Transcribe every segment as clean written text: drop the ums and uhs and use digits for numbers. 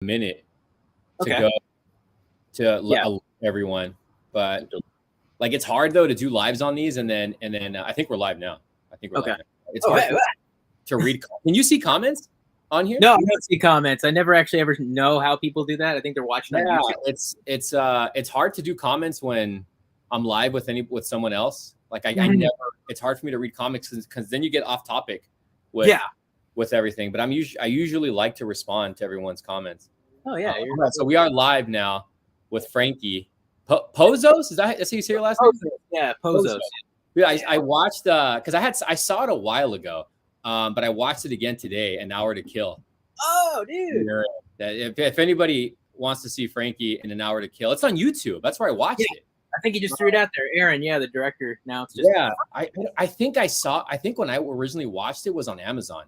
minute to Okay. go to Yeah. everyone, but like it's hard though to do lives on these, and then I think we're live now. I think we're Okay. live now. It's Oh, hard hey, to read. Can you see comments on here? No, I don't see comments. I never actually ever know how people do that. I think they're watching on YouTube. It's hard to do comments when I'm live with someone else. Like I Mhm. never. It's hard for me to read comics because then you get off topic with everything. But I usually like to respond to everyone's comments. Oh yeah. So we are live now with Frankie Pozos. That's how you say your last name? Yeah, Pozos. Yeah, I watched because I saw it a while ago, but I watched it again today. An Hour to Kill. Oh, dude. If anybody wants to see Frankie in An Hour to Kill, it's on YouTube. That's where I watched it. I think he just threw it out there. Aaron, the director. Now it's just I think when I originally watched it was on Amazon.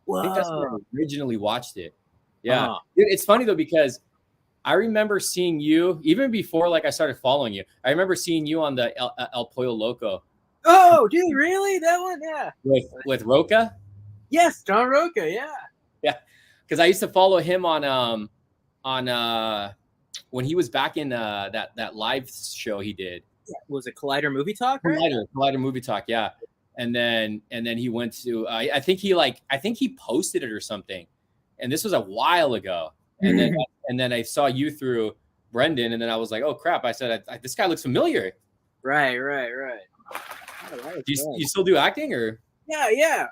Whoa. I think that's when I originally watched it. Yeah, Dude, it's funny though because I remember seeing you even before like I started following you. I remember seeing you on the El Pollo Loco. Oh, dude, really? That one? Yeah. With Roca? Yes, John Roca. Yeah. Yeah, because I used to follow him on when he was back in that live show he did. Yeah. Was it Collider Movie Talk? Right? Collider Movie Talk. Yeah, and then he went to I think he posted it or something, and this was a while ago. And then I saw you through Brendan, and then I was like, oh crap! I said this guy looks familiar. Right. Do you still do acting or? Yeah.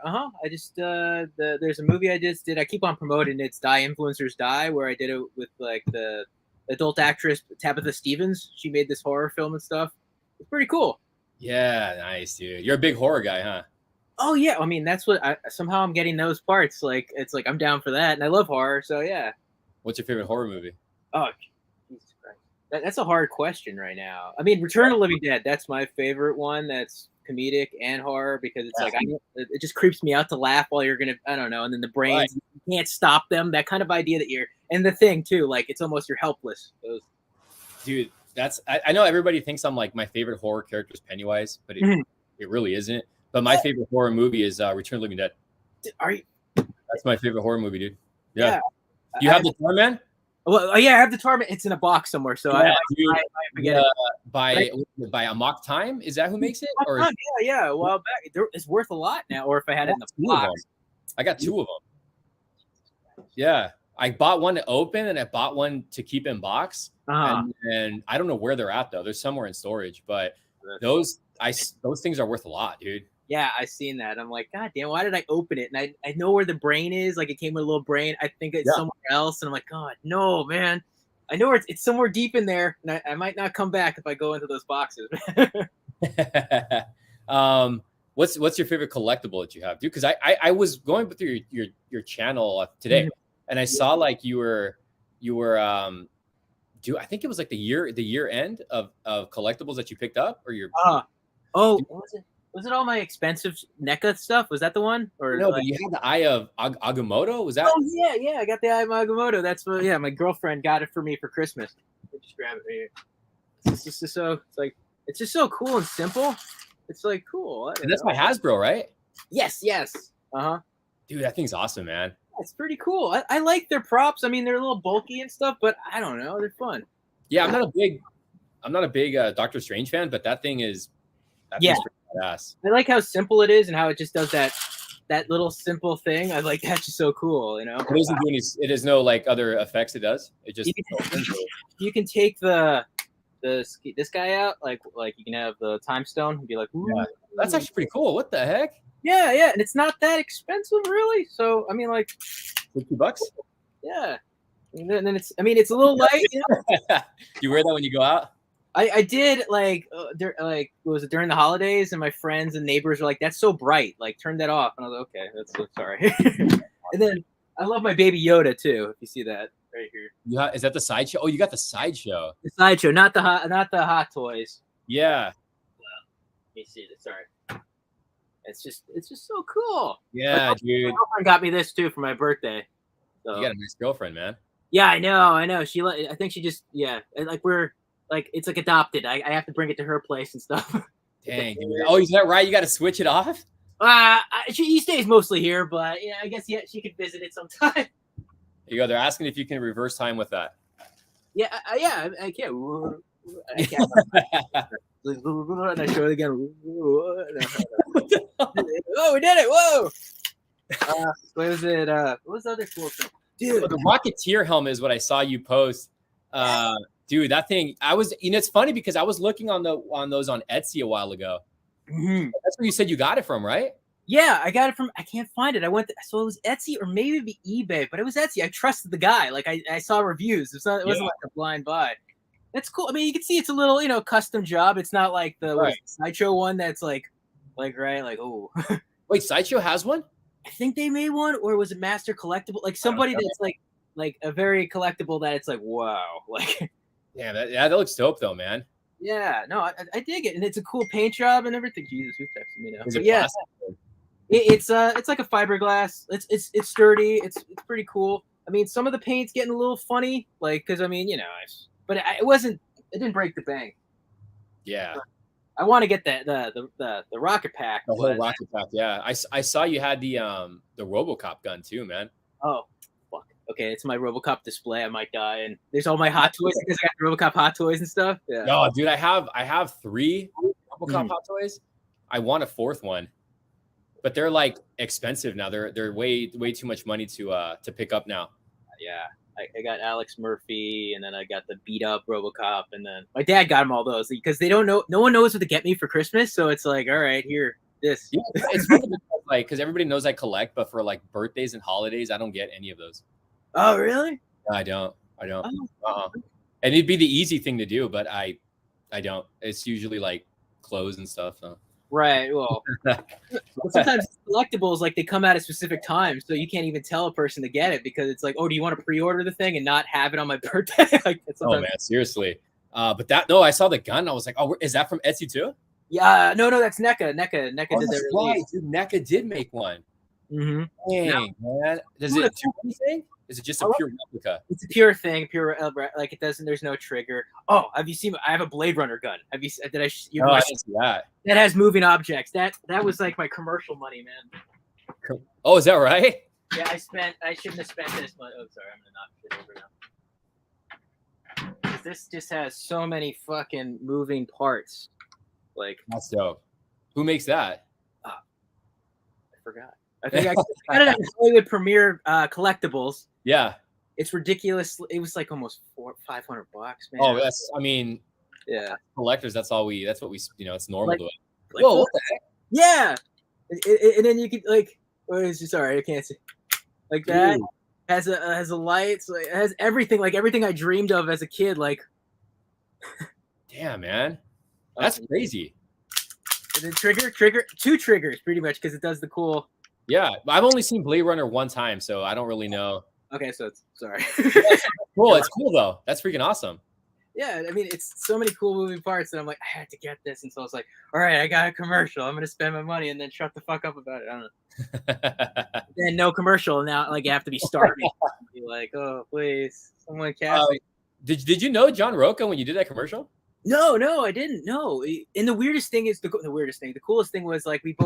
I just there's a movie I just did. I keep on promoting it. It's Die Influencers Die, where I did it with like the adult actress Tabitha Stevens. She made this horror film and stuff. It's pretty cool. Yeah, nice, dude. You're a big horror guy, huh? Oh yeah, I mean that's what somehow I'm getting those parts. Like it's like I'm down for that, and I love horror. So yeah. What's your favorite horror movie? Oh, Jesus Christ, that's a hard question right now. I mean, Return of the Living Dead. That's my favorite one. That's comedic and horror because it's like it just creeps me out to laugh while you're gonna I don't know, and then the brains you can't stop them. That kind of idea that you're and the thing too, like it's almost you're helpless. Dude, that's I know everybody thinks I'm like my favorite horror character is Pennywise, but it really isn't. But my favorite horror movie is Return of the Living Dead. Are you? That's my favorite horror movie, dude. Yeah. You have the Tar Man? Well, yeah, I have the Tar Man. It's in a box somewhere, so I forget it. By Amok Time, is that who makes it? Or yeah. A while back, it's worth a lot now. Or if I had it in the box, I got 2 of them. Yeah, I bought one to open, and I bought one to keep in box. And I don't know where they're at though. They're somewhere in storage, but those things are worth a lot, dude. Yeah, I seen that. I'm like, God damn, why did I open it? And I know where the brain is. Like it came with a little brain. I think it's somewhere else. And I'm like, God, no, man. I know it's somewhere deep in there, and I might not come back if I go into those boxes. What's your favorite collectible that you have, dude? Because I was going through your channel today, and I saw like you were I think it was like the year end of collectibles that you picked up, or your was it all my expensive NECA stuff? Was that the one? Or no, but you had the Eye of Agamotto. Was that? Oh yeah, I got the Eye of Agamotto. That's what. Yeah, my girlfriend got it for me for Christmas. I just grab it right here. It's just so cool and simple. It's like cool. And that's by Hasbro, right? Yes. Dude, that thing's awesome, man. It's pretty cool. I like their props. I mean, they're a little bulky and stuff, but I don't know, they're fun. Yeah, I'm not a big Doctor Strange fan, but that thing is pretty badass. I like how simple it is and how it just does that little simple thing. I like that's just so cool, you know. It doesn't do any. It has no like other effects. It does. It just you can take this guy out, like you can have the time stone and be like, ooh. Yeah, that's actually pretty cool. What the heck? Yeah, and it's not that expensive, really. So I mean, like $50. Yeah, and then it's a little light. You know? You wear that when you go out? I did was it during the holidays, and my friends and neighbors were like, "That's so bright, like turn that off." And I was like, "Okay, that's sorry." And then I love my Baby Yoda too. If you see that right here. Yeah, is that the sideshow? Oh, you got the sideshow. The sideshow, not the hot toys. Yeah. Well, let me see this. Sorry. It's just so cool. Yeah, dude. My girlfriend got me this too for my birthday. So. You got a nice girlfriend, man. Yeah, I know. I think she just like we're like it's like adopted. I have to bring it to her place and stuff. Dang, dude. Oh, is that right? You got to switch it off? He stays mostly here, but I guess she could visit it sometime. you go. They're asking if you can reverse time with that. Yeah, I can't. I can't. And I show it again. Oh, we did it! Whoa! What was it? What was the other cool thing? Dude, the Rocketeer helmet is what I saw you post. Dude, that thing. It's funny because I was looking on those on Etsy a while ago. Mm-hmm. That's where you said you got it from, right? Yeah, I got it from. I can't find it. So it was Etsy or maybe it'd be eBay, but it was Etsy. I trusted the guy. Like I saw reviews. It wasn't like a blind buy. That's cool. I mean, you can see it's a little, custom job. It's not like the Sideshow one that's like oh. Wait, Sideshow has one? I think they made one, or was it Master Collectible? Like somebody that's like a very collectible that it's like wow, like. Yeah, that looks dope though, man. Yeah, no, I dig it, and it's a cool paint job and everything. Jesus, who's texting me now? Is it plastic? It's like a fiberglass. It's sturdy. It's pretty cool. I mean, some of the paint's getting a little funny, like because I mean, but it didn't break the bank. Yeah. I want to get the rocket pack. The whole rocket pack, yeah. I saw you had the RoboCop gun too, man. Oh, fuck. Okay, it's my RoboCop display. I might die, and there's all my hot toys because I got the RoboCop hot toys and stuff. Yeah. No, dude, I have 3 RoboCop hot toys. I want a 4th one, but they're like expensive now. They're way too much money to pick up now. Yeah. I got Alex Murphy, and then I got the beat up RoboCop, and then my dad got him all those because they don't know. No one knows what to get me for Christmas, so it's like, all right, here, this. Yeah, it's funny because everybody knows I collect, but for like birthdays and holidays, I don't get any of those. Oh, really? No, I don't. And it'd be the easy thing to do, but I don't. It's usually like clothes and stuff. So. Right. Well, sometimes collectibles like they come out at specific times, so you can't even tell a person to get it because it's like, oh, do you want to pre-order the thing and not have it on my birthday? Like, oh man, seriously. But I saw the gun. I was like, oh, is that from Etsy too? Yeah. No, that's NECA. NECA did that release. Dude, NECA did make one. Mm-hmm. Dang, man. Does it do anything? Is it just a pure replica? It's a pure thing, like it doesn't. There's no trigger. Oh, have you seen? I have a Blade Runner gun. Have you? Did I? No, I didn't see that. That has moving objects. That was like my commercial money, man. Oh, is that right? Yeah, I shouldn't have spent this money. Oh, sorry, I'm gonna knock it over now. This just has so many fucking moving parts. Like that's dope. Who makes that? I forgot. I think I got it at Hollywood Premiere Collectibles. Yeah, it's ridiculous. It was like almost $500, man. Oh, that's. I mean, yeah. Collectors. That's what we. It's normal like, to it. Like, whoa! What the heck? Yeah, and then you could like. Sorry, I can't see. Like that has a light. So it has everything. Like everything I dreamed of as a kid. Like. Damn, man, that's crazy. And then trigger, 2 triggers pretty much because it does the cool. Yeah, I've only seen Blade Runner 1 time, so I don't really know. Okay, so it's sorry. Cool, it's cool though. That's freaking awesome. Yeah, I mean, it's so many cool moving parts that I'm like, I had to get this, and so I was like, all right, I got a commercial. I'm gonna spend my money and then shut the fuck up about it. I don't know. Then no commercial. Now, like, you have to be starving. Be like, oh, please, someone cast me. Did you know John Rocca when you did that commercial? No, I didn't know. And the weirdest thing is the coolest thing was like we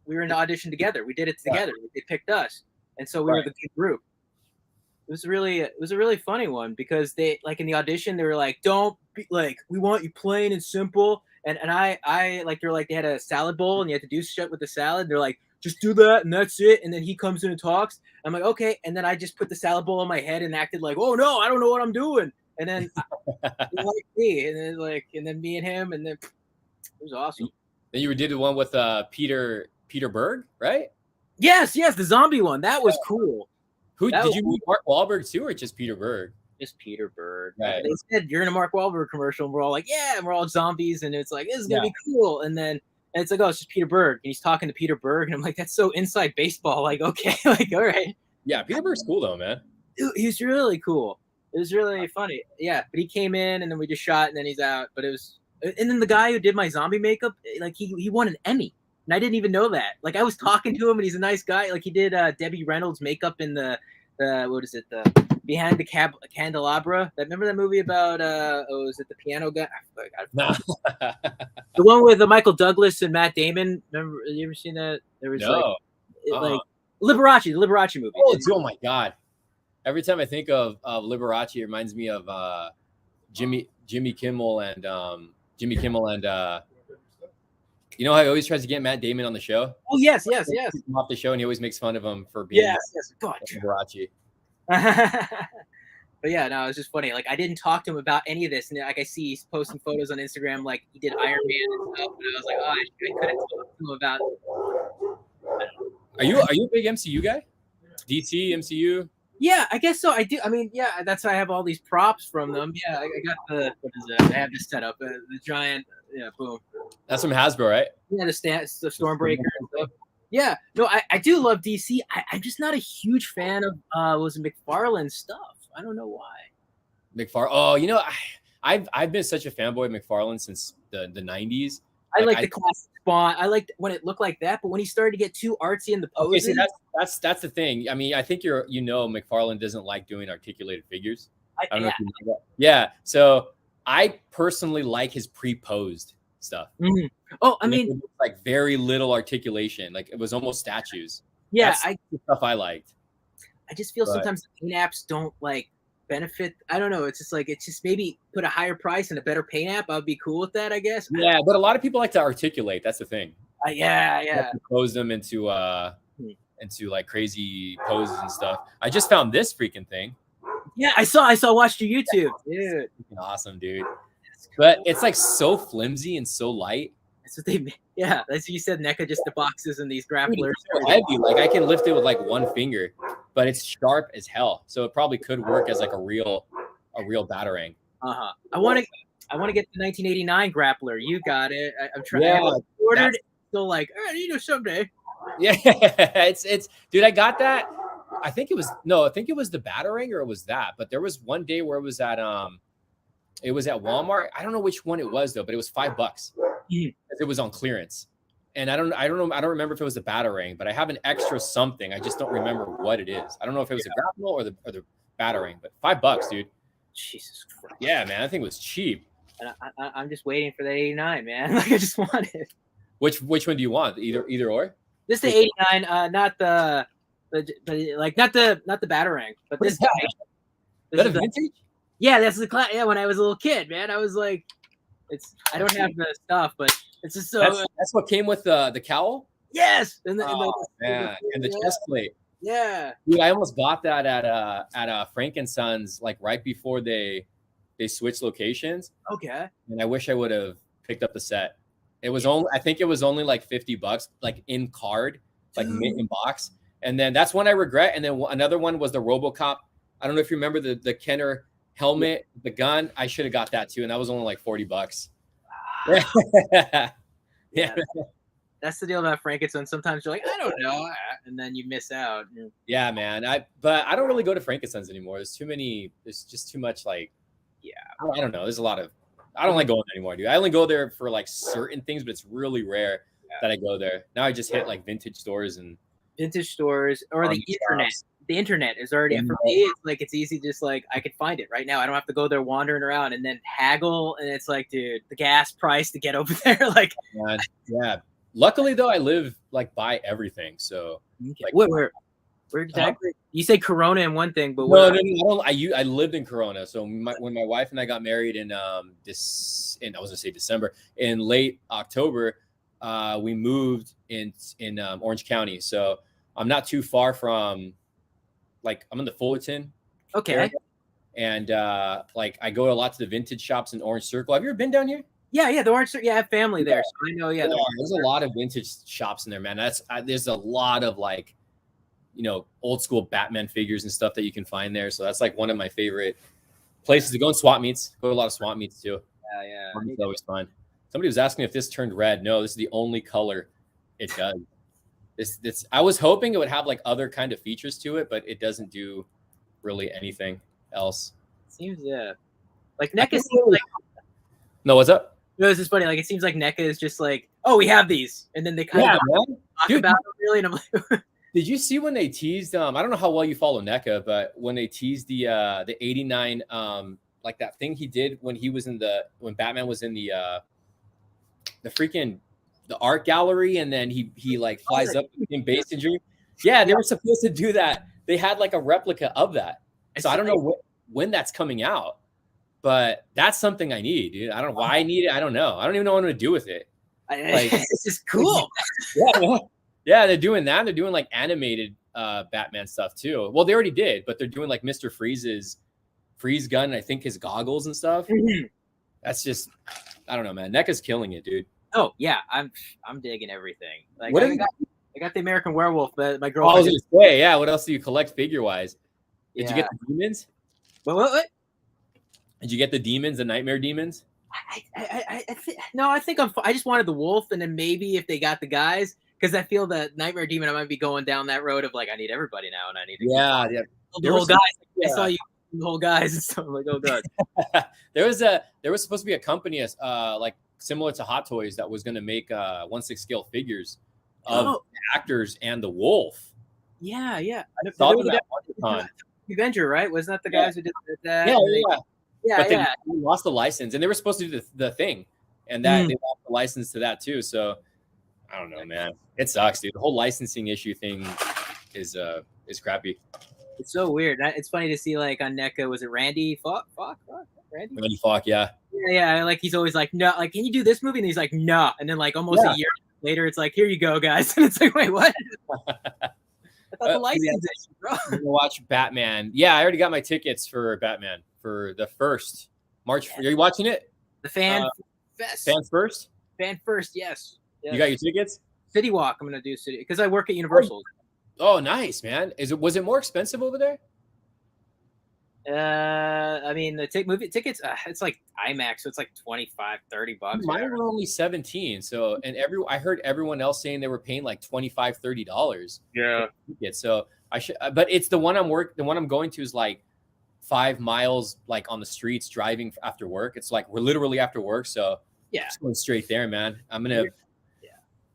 were in the audition together. We did it together. Yeah. They picked us, and so we were the good group. It was a really funny one because they like in the audition they were like, don't be like, we want you plain and simple. And I like they're like they had a salad bowl and you had to do shit with the salad. They're like, just do that and that's it. And then he comes in and talks. I'm like, okay. And then I just put the salad bowl on my head and acted like, oh no, I don't know what I'm doing. And then like me, and then me and him, and then it was awesome. Then you did the one with Peter Berg, right? Yes, the zombie one. That was cool. Who did you meet? Mark Wahlberg too, or just Peter Berg? Just Peter Berg. Right. They said you're in a Mark Wahlberg commercial, and we're all like, yeah, and we're all zombies, and it's like this is gonna be cool. And then it's like, oh, it's just Peter Berg, and he's talking to Peter Berg, and I'm like, that's so inside baseball. Like, okay, like, all right. Yeah, Peter Berg's cool though, man. Dude, he's really cool. It was really funny. Yeah, but he came in, and then we just shot, and then he's out. But it was, and then the guy who did my zombie makeup, like he won an Emmy. And I didn't even know that. Like I was talking to him, and he's a nice guy. Like he did Debbie Reynolds' makeup in the what is it? The Behind the Candelabra. Remember that movie about is it the piano guy? No. The one with Michael Douglas and Matt Damon. Remember? You ever seen that? There was like Liberace, the Liberace movie. Oh my god. Every time I think of Liberace, it reminds me of Jimmy Kimmel and you know how he always tries to get Matt Damon on the show? Oh yes. Keep him off the show, and he always makes fun of him for being Yes. God. Liberace. But yeah, no, it's just funny. Like I didn't talk to him about any of this, and like I see he's posting photos on Instagram, like he did Iron Man and stuff. And I was like, oh, I couldn't talk to him about. Are you a big MCU guy? DC, MCU? Yeah, I guess so. I do. I mean, yeah, that's why I have all these props from them. Yeah, I got the what is that? I have this set up, the giant. Yeah, boom. That's from Hasbro, right? Yeah, the Stormbreaker and stuff. Yeah, no, I do love DC. I'm just not a huge fan of was McFarlane stuff. I don't know why. Oh, you know, I've been such a fanboy of McFarlane since the 90s. I like the classic Spawn. I liked when it looked like that, but when he started to get too artsy in the poses. Okay, see, that's the thing. I mean, I think McFarlane doesn't like doing articulated figures. I don't know if you know that. Yeah, so I personally like his pre-posed stuff. Mm-hmm. Oh, I mean, like very little articulation. Like it was almost statues. Yeah, that's the stuff I liked. I just feel sometimes the paint apps don't like benefit. I don't know. It's just maybe put a higher price and a better paint app. I'd be cool with that, I guess. Yeah, but a lot of people like to articulate. That's the thing. Yeah. Pose them into like crazy poses and stuff. I just found this freaking thing. Yeah, I watched your YouTube, dude. Awesome, dude. But it's like so flimsy and so light. That's what they made. Yeah, as you said, NECA just the boxes and these grapplers. So heavy. Like I can lift it with like one finger, but it's sharp as hell. So it probably could work as like a real batarang. I want to get the 1989 grappler. You got it. I'm trying. Yeah, I ordered it. Still like, someday. Yeah, it's dude. I got that. I think it was the batarang or it was that. But there was one day where it was at Walmart. I don't know which one it was though, but it was $5. It was on clearance, and I don't remember if it was the batarang, but I have an extra something. I just don't remember what it is. I don't know if it was a grapple or the batarang, but $5, dude. Jesus Christ. Yeah, man, I think it was cheap. And I'm just waiting for that 89, man. Like I just want it. Which one do you want? Either or. This the 89, not the batarang, but this guy. Is that a vintage? Yeah, that's the class. Yeah, when I was a little kid, man, I was like, I don't have the stuff, but it's just so. That's what came with the cowl. Yes, and the chest plate. Yeah, dude, I almost bought that at Frank and Sons like right before they switched locations. Okay. And I wish I would have picked up the set. I think it was only like $50, like in card, like mint in box. And then that's one I regret. And then another one was the RoboCop. I don't know if you remember the Kenner helmet, the gun. I should have got that too, and that was only like $40. Yeah. That's the deal about Frankenstein. Sometimes you're like, I don't know, and then you miss out. Yeah, man. But I don't really go to Frankenstein's anymore. There's just too much like, I don't know. There's a lot of. I don't like going there anymore, dude. I only go there for like certain things, but it's really rare that I go there. Now I just hit like vintage stores or the internet. The internet is already for me. It's like it's easy, just like I could find it right now. I don't have to go there wandering around and then haggle. And it's like, dude, the gas price to get over there. Like, yeah. Luckily though, I live like by everything. So like, where exactly? You say Corona and one thing, but no, I lived in Corona. So when my wife and I got married in December, in late October, we moved in Orange County. So I'm not too far from. Like I'm in the Fullerton. Okay. Area, and like I go a lot to the vintage shops in Orange Circle. Have you ever been down here? Yeah, the Orange Circle. Yeah, I have family there, so I know. Yeah, there's a lot of vintage shops in there, man. There's a lot of like, old school Batman figures and stuff that you can find there. So that's like one of my favorite places to go. And swap meets. Go to a lot of swap meets too. Yeah. It's always fun. Somebody was asking if this turned red. No, this is the only color it does. This I was hoping it would have like other kind of features to it, but it doesn't do really anything else. Seems like NECA seems like. No, what's up? No, this is funny. Like it seems like NECA is just like, oh, we have these, and then they kind of talk about them really. And I'm like, did you see when they teased? I don't know how well you follow NECA, but when they teased the 89, like that thing he did when Batman was in the art gallery, and then he like flies up in base injury. Yeah, they were supposed to do that. They had like a replica of that. So I don't know when that's coming out, but that's something I need, dude. I don't know why I need it. I don't know. I don't even know what I'm gonna do with it. Like, it's just cool. Yeah, they're doing that. They're doing like animated Batman stuff too. Well, they already did, but they're doing like Mr. Freeze's freeze gun, and I think his goggles and stuff. That's just, I don't know, man. NECA's killing it, dude. Oh yeah, I'm digging everything. Like I got the American Werewolf, but my girl. I was gonna say, yeah. What else do you collect figure wise? Did you get the demons? What? Did you get the demons, the nightmare demons? No, I think I just wanted the wolf, and then maybe if they got the guys, because I feel the nightmare demon, I might be going down that road of like I need everybody now, and I need to the whole guys. I saw you the whole guys and stuff. I'm like, oh god. there was supposed to be a company like similar to Hot Toys that was going to make 1/6 scale figures of the actors and the wolf. Yeah. I saw them at WonderCon. Avenger, right? Wasn't that the guys who did that? Yeah. But they lost the license, and they were supposed to do the thing, and that they lost the license to that too. So I don't know, man. It sucks, dude. The whole licensing issue thing is crappy. It's so weird. It's funny to see like on NECA, was it Randy Falk? Randy Falk, yeah. Yeah. Like he's always like, no, like, can you do this movie? And he's like, no. And then like almost a year later, it's like, here you go, guys. And it's like, wait, what? I thought the license issue, bro. I'm gonna watch Batman. Yeah, I already got my tickets for Batman for the first March. Are you watching it? The Fan Fest. Fans First? Fan First, yes. You got your tickets? City Walk. I'm gonna do City because I work at Universal. Oh, nice, man. Was it more expensive over there? I mean, the movie tickets, it's like IMAX, so it's like $25-$30. Mine were only 17. So, and I heard everyone else saying they were paying like $25-$30. Yeah. So I should, but it's the one I'm going to is like 5 miles, like on the streets driving after work. It's like we're literally after work. So yeah, just going straight there, man. I'm gonna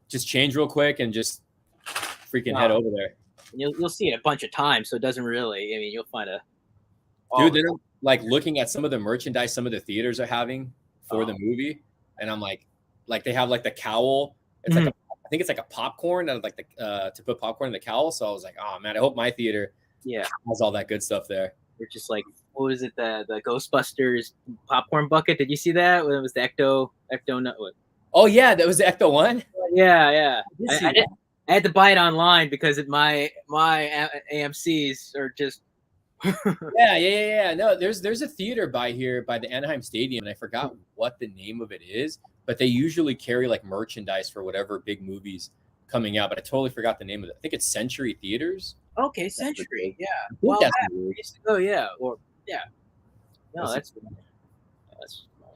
just change real quick and just freaking head over there. You'll see it a bunch of times, so it doesn't really. I mean, you'll find a. Dude, they're like looking at some of the merchandise some of the theaters are having for the movie, and I'm like they have like the cowl. It's like I think it's like a popcorn, like to put popcorn in the cowl. So I was like, oh man, I hope my theater has all that good stuff there. They're just like, what was it, the Ghostbusters popcorn bucket? Did you see that? When it was the Ecto Nut? Oh yeah, that was the Ecto one. Yeah. I had to buy it online because my AMCs are just. Yeah. No, there's a theater by here by the Anaheim Stadium, and I forgot what the name of it is, but they usually carry like merchandise for whatever big movies coming out. But I totally forgot the name of it. I think it's Century Theaters. Okay, Century. Yeah. Well, I used to go. Yeah. Or yeah. No, that's.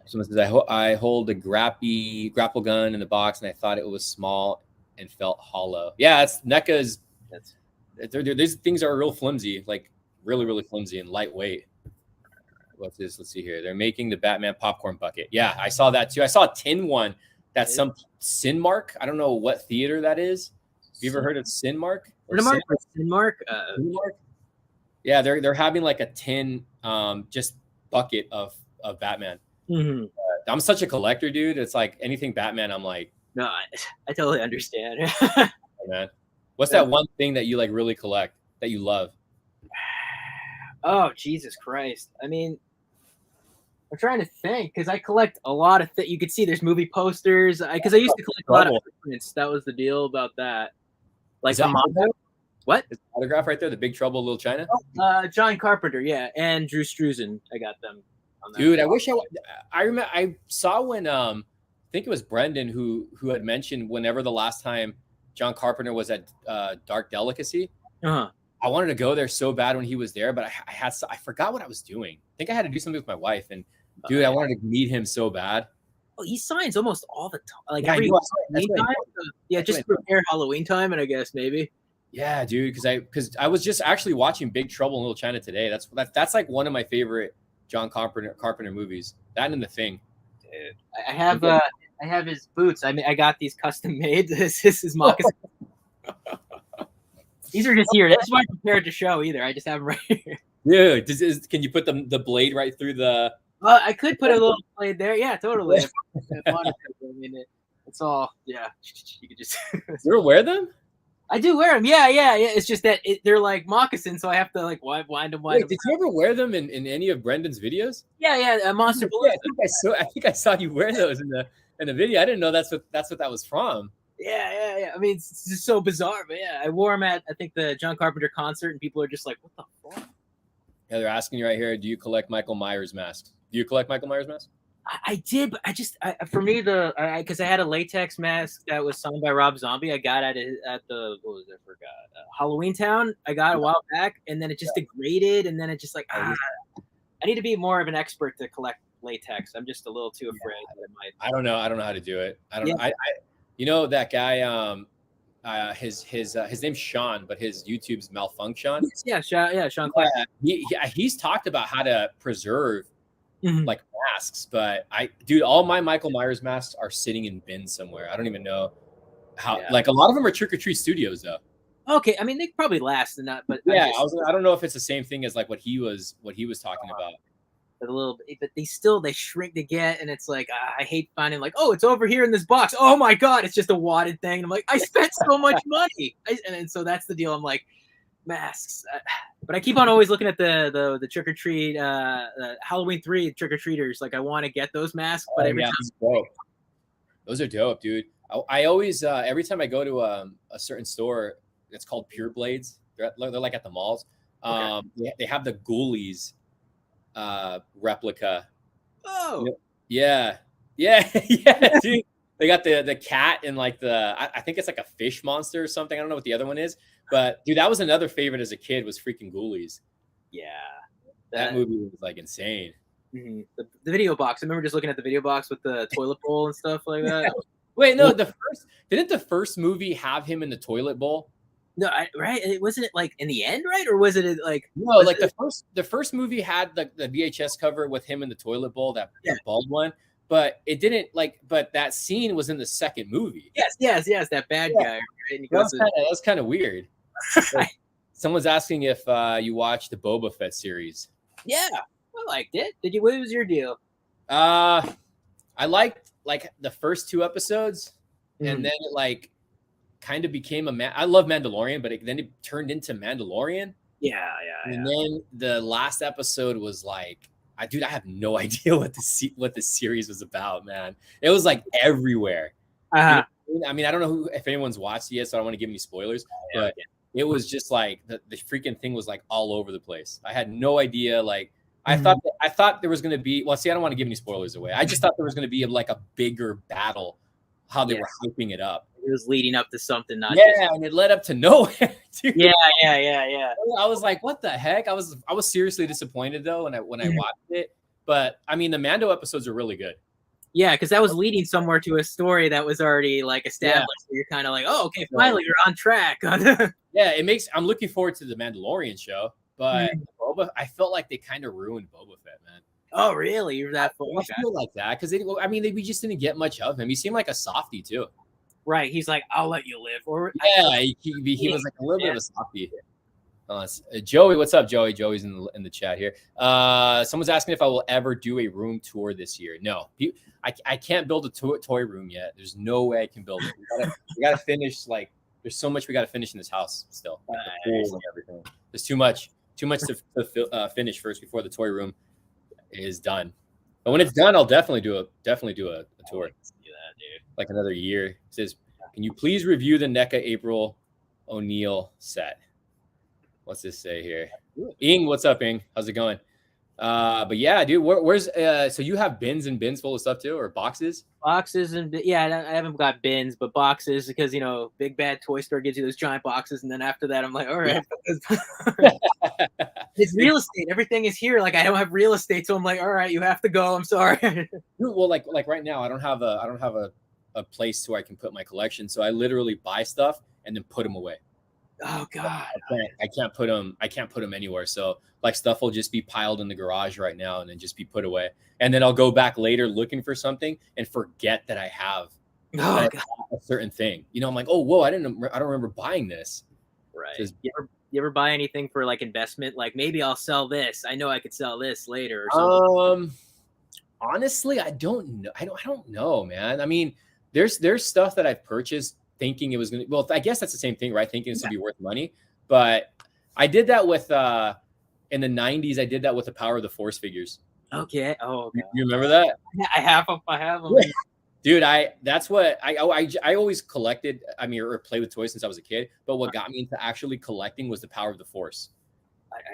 Someone says I hold a grapple gun in the box, and I thought it was small and felt hollow. Yeah, it's NECA's. These things are real flimsy, like really, really flimsy and lightweight. What's this? Let's see here. They're making the Batman popcorn bucket. Yeah, I saw that too. I saw a tin one that's some Cinemark. I don't know what theater that is. Have you ever heard of Cinemark? Cinemark? Yeah, they're having like a tin just bucket of Batman. Mm-hmm. I'm such a collector, dude. It's like anything Batman, I'm like. No, I totally understand. Man, what's that one thing that you like really collect that you love? Oh, Jesus Christ. I mean, I'm trying to think because I collect a lot of things. You could see there's movie posters because I used to collect a lot of prints. That was the deal about that. Like what? Is the autograph right there? The Big Trouble in Little China? John Carpenter, yeah, and Drew Struzan. I got them. On that. Dude, I wish I remember. I saw when I think it was Brendan who had mentioned whenever the last time John Carpenter was at Dark Delicacy. I wanted to go there so bad when he was there, but I forgot what I was doing. I think I had to do something with my wife, and dude, I wanted to meet him so bad. Well, he signs almost all the time, like every Halloween time. Yeah, just prepare Halloween time, and I guess maybe. Yeah, dude, because I was just actually watching Big Trouble in Little China today. That's like one of my favorite John Carpenter movies. That and The Thing. Dude, I have his boots. I mean, I got these custom made. This is moccasins. These are just here. That's why I'm prepared to show either. I just have them right here. Dude, can you put the blade right through the? I could put a little blade there. Yeah, totally. I mean, it's all. Yeah, you could just. You ever wear them? I do wear them. Yeah. It's just that they're like moccasins, so I have to like wind them. Wait, did you ever wear them in any of Brendan's videos? Yeah. Monster Yeah, Balloons. I think I saw you wear those in the video. I didn't know that's what that was from. Yeah. I mean, it's just so bizarre, but yeah, I wore them at I think the John Carpenter concert, and people are just like, "What the fuck?" Yeah, they're asking you right here. Do you collect Michael Myers masks? Do you collect Michael Myers masks? I did, but for me because I had a latex mask that was signed by Rob Zombie. I got at the what was it? I forgot Halloween Town. I got a while back, and then it just degraded, and then it just like I need to be more of an expert to collect latex. I'm just a little too afraid that it might. I don't know. I don't know how to do it. I don't. I you know that guy. His name's Sean, but his YouTube's Malfunction. Yeah, Sean Clark. He's talked about how to preserve like masks, but all my Michael Myers masks are sitting in bins somewhere. I don't even know how. Like a lot of them are Trick or Treat Studios though. Okay, I mean they probably last and not, but yeah, I don't know if it's the same thing as like what he was talking about. A little bit, but they shrink to get, and it's like I hate finding like, oh, it's over here in this box. Oh my god, it's just a wadded thing. And I'm like, I spent so much money, and so that's the deal. I'm like, masks, but I keep on always looking at the trick or treat, Halloween 3 trick or treaters. Like I want to get those masks, but every time those are dope, dude. I always every time I go to a certain store, it's called Pure Blades. They're like at the malls. They have the Ghoulies replica. Oh yeah dude. They got the cat and like I think it's like a fish monster or something. I don't know what the other one is, but dude, that was another favorite as a kid was freaking Ghoulies. Yeah, that movie was like insane. The video box. I remember just looking at the video box with the toilet bowl and stuff like that. Wait, no, didn't the first movie have him in the toilet bowl? No, right? Wasn't it like in the end, right? Or was it like no? Like the first movie had the VHS cover with him in the toilet bowl, that bald one, but it didn't But that scene was in the second movie. Yes, that bad guy. Right? That was kind of weird. Someone's asking if you watched the Boba Fett series. Yeah, I liked it. Did you? What was your deal? I liked like the first 2 episodes, and then it kind of became I love Mandalorian, but then it turned into Mandalorian. Yeah. And then the last episode was like, I have no idea what the series was about, man. It was like everywhere. I mean, I don't know if anyone's watched it yet, so I don't want to give any spoilers, but it was just like the freaking thing was like all over the place. I had no idea. Like I thought there was going to be, well, see, I don't want to give any spoilers away. I just thought there was going to be like a bigger battle, how they were hyping it up. It was leading up to something, and it led up to nowhere. Dude. Yeah. I was like, what the heck? I was seriously disappointed though when I watched it. But I mean, the Mando episodes are really good. Yeah, because that was leading somewhere to a story that was already like established. So you're kind of like, oh, okay, finally you're on track. I'm looking forward to the Mandalorian show, but Boba, I felt like they kind of ruined Boba Fett, man. Oh, really? You're that full? I feel like that because we just didn't get much of him. He seemed like a softie too. Right, he's like, I'll let you live. Or he was like a little bit of a softie. Joey, what's up, Joey? Joey's in the chat here. Someone's asking if I will ever do a room tour this year. No, I can't build a toy room yet. There's no way I can build it. We gotta finish. Like, there's so much we gotta finish in this house still. Like the pool and everything. There's too much to finish first before the toy room is done. But when it's done, I'll definitely do a tour. Like another year. It says, can you please review the NECA April O'Neil set? What's this say here? Ing, what's up, Ing? How's it going? But yeah, dude, where's so you have bins and bins full of stuff too, or boxes? Boxes and I haven't got bins, but boxes because Big Bad Toy Store gives you those giant boxes, and then after that, I'm like, all right, it's real estate. Everything is here. Like I don't have real estate, so I'm like, all right, you have to go. I'm sorry. Well, like right now, I don't have a place where I can put my collection, so I literally buy stuff and then put them away. Oh God, I can't put them anywhere. So like stuff will just be piled in the garage right now and then just be put away. And then I'll go back later looking for something and forget that I have a certain thing. I'm like, oh, whoa, I don't remember buying this. Right. You ever buy anything for like investment? Like maybe I'll sell this. I know I could sell this later or something. Honestly, I don't know. I don't know, man. I mean, there's stuff that I've purchased thinking it was gonna. Well, I guess that's the same thing, right? Thinking it's gonna be worth money. But I did that with in the '90s. I did that with the Power of the Force figures. Okay. Oh, okay. You remember that? I have them. I have them. Dude, that's what I always collected. I mean, or played with toys since I was a kid. But what got me into actually collecting was the Power of the Force.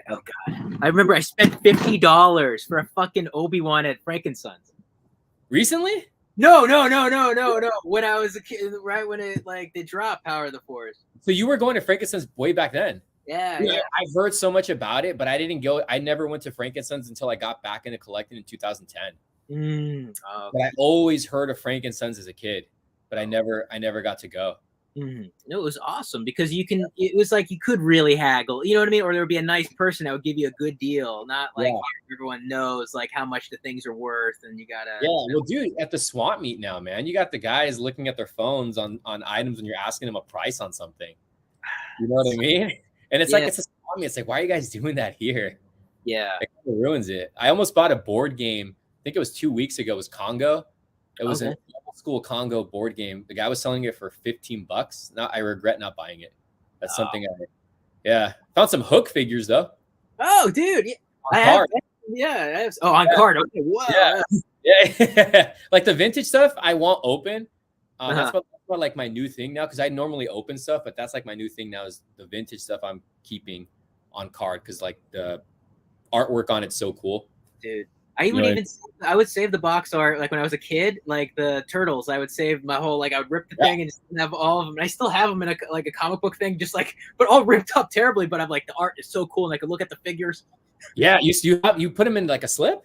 Oh god! I remember I spent $50 for a fucking Obi-Wan at Frankenson's. Recently? No. When I was a kid, right when it like they dropped Power of the Force. So you were going to Frankenson's way back then. Yeah, Dude, yeah. I've heard so much about it, but I didn't go. I never went to Frankenson's until I got back into collecting in 2010. Okay. But I always heard of Frankenson's as a kid, but I never got to go. No, it was awesome because it was like you could really haggle, you know what I mean? Or there would be a nice person that would give you a good deal, not like everyone knows like how much the things are worth and you gotta. Yeah, well, dude, at the swap meet now, man, you got the guys looking at their phones on items when you're asking them a price on something. You know what I mean? And it's like it's a swap meet. It's like, why are you guys doing that here? Yeah, it kind of ruins it. I almost bought a board game. I think it was 2 weeks ago. It was Congo. It was an old school Congo board game. The guy was selling it for $15. Now I regret not buying it. That's something found some Hook figures though. Oh, dude, on card. On card. Okay, wow. Yeah. Like the vintage stuff, I won't open. That's what like my new thing now because I normally open stuff, but that's like my new thing now is the vintage stuff I'm keeping on card because like the artwork on it's so cool, dude. I would save the box art like when I was a kid, like the Turtles. I would save my whole I would rip the thing and just have all of them. And I still have them in a comic book thing, just like but all ripped up terribly. But I'm like the art is so cool, and I could look at the figures. Yeah, you put them in like a slip.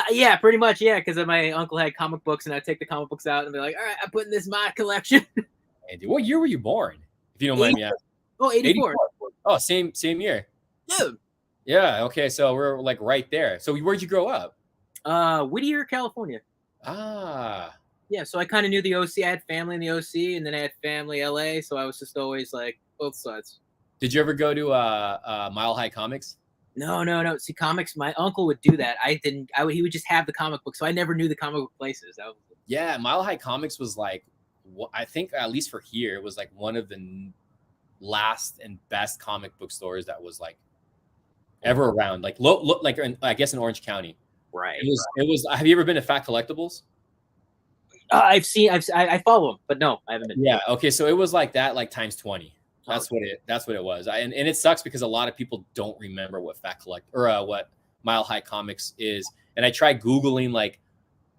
Yeah, pretty much. Yeah, because my uncle had comic books, and I'd take the comic books out and be like, all right, I'm putting this in my collection. Hey, dude, what year were you born? If you don't mind me asking. Oh, 84. Oh, same year. Dude. Yeah. Okay. So we're like right there. So where'd you grow up? Whittier, California. Yeah. So I kind of knew the OC. I had family in the OC, and then I had family LA. So I was just always like both sides. Did you ever go to Mile High Comics? No. See, comics. My uncle would do that. I didn't. He would just have the comic book, so I never knew the comic book places. Yeah, Mile High Comics was like, I think at least for here, it was like one of the last and best comic book stores that was like ever around. Like look like I guess in Orange County. Right. It was. Have you ever been to Fat Collectibles? I follow them, but no, I haven't been. Yeah. Okay. So it was like that, like times 20. That's what it was. And it sucks because a lot of people don't remember what what Mile High Comics is. And I tried Googling like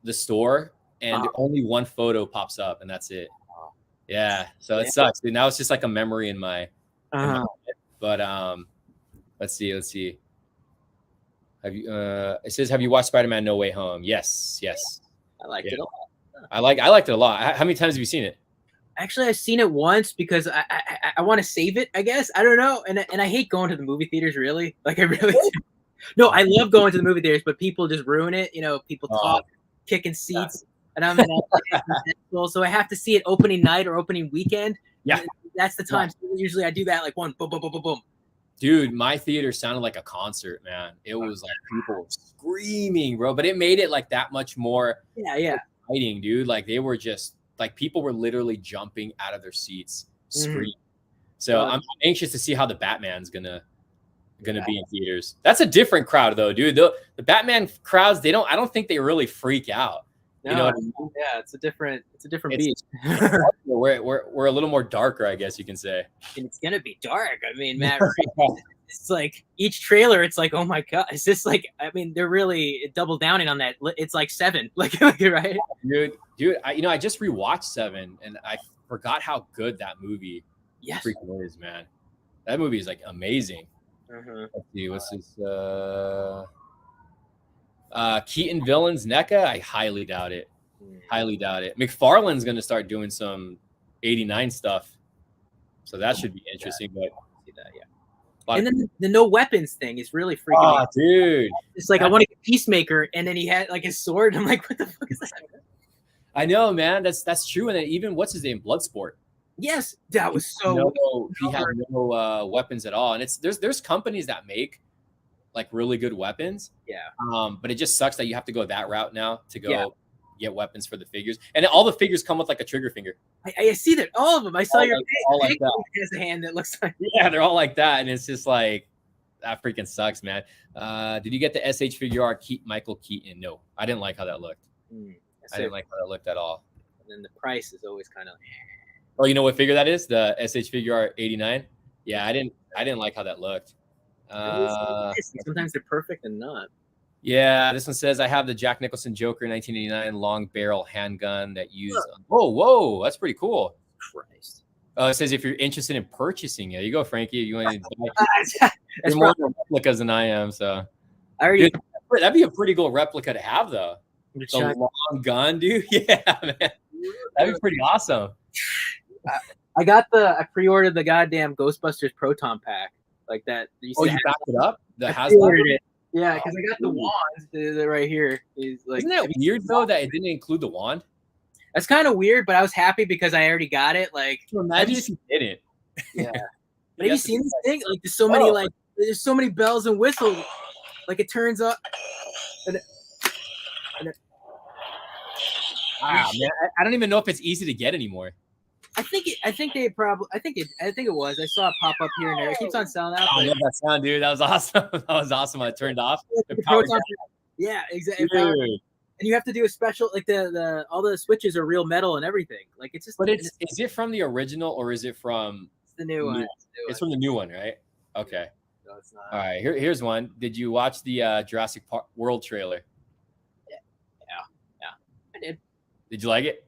the store and only one photo pops up and that's it. Yeah. So it sucks. Dude, now it's just like a memory in my head. But let's see. Have you it says, have you watched Spider-Man No Way Home? Yes. I liked it a lot. I liked it a lot. How many times have you seen it? Actually, I've seen it once because I want to save it, I guess. I don't know. And I hate going to the movie theaters, really. Like, I really do. No, I love going to the movie theaters, but people just ruin it. You know, people talk, kicking seats. And I'm in LA, so I have to see it opening night or opening weekend. Yeah. That's the time. So usually I do that like one, boom, boom, boom, boom, boom. Dude, my theater sounded like a concert, man. It was like people were screaming, bro. But it made it like that much more exciting, dude. Like they were just like people were literally jumping out of their seats, screaming. So I'm anxious to see how the Batman's gonna be in theaters. That's a different crowd though, dude. The Batman crowds, I don't think they really freak out. No, you know what I mean? Yeah, it's a different beast. we're a little more darker, I guess you can say. And it's gonna be dark. I mean, Matt, it's like each trailer, it's like, oh my god, is this like? I mean, they're really double downing on that. It's like 7, like right? Dude, I just rewatched 7, and I forgot how good that movie freaking is, man. That movie is like amazing. Let's see, what's this? Keaton villains NECA? I highly doubt it. McFarlane's going to start doing some 89 stuff, so that should be interesting. But and then the no weapons thing is really freaking me. Dude, it's like I want to get Peacemaker, and then he had like his sword. I'm like, what the fuck is that? I know, man. That's true. And then even what's his name, Bloodsport. Yes, that was so. He had no weapons at all, and there's companies that make like really good weapons. Yeah. But it just sucks that you have to go that route now to go get weapons for the figures, and all the figures come with like a trigger finger. I see that all of them. I saw your all like that. Has a hand that looks like they're all like that, and it's just like that freaking sucks, man. Did you get the SH figure art Michael Keaton? No, I didn't like how that looked. I didn't like how that looked at all. And then the price is always kind of. Oh, you know what figure that is? The SH figure art 89. Yeah, I didn't like how that looked. Sometimes they're perfect and not. Yeah, this one says I have the Jack Nicholson Joker 1989 long barrel handgun that used. Whoa, that's pretty cool. Christ. It says if you're interested in purchasing it, you go, Frankie. You want to? You're more replicas than I am, so. Dude, that'd be a pretty cool replica to have, though. The long gun, dude. Yeah, man, that'd be pretty awesome. I pre-ordered the goddamn Ghostbusters Proton pack like that. You backed it up? I pre-ordered it. Yeah, because I got the wands right here. Like, isn't that weird though that it didn't include the wand? That's kind of weird, but I was happy because I already got it. Like, imagine if you didn't. Yeah. But have you seen this thing? Like, there's so many bells and whistles. Like, it turns up. Wow, man, I don't even know if it's easy to get anymore. I think it was. I saw it pop up here and there. It keeps on selling out. I love that sound, dude. That was awesome. That was awesome. I turned off. Yeah, exactly. And you have to do a special, like all the switches are real metal and everything. Like it's just. But is it from the original or is it from? It's the new one. It's from the new one, right? Okay. No, it's not. All right. Here's one. Did you watch the Jurassic Park World trailer? Yeah, I did. Did you like it?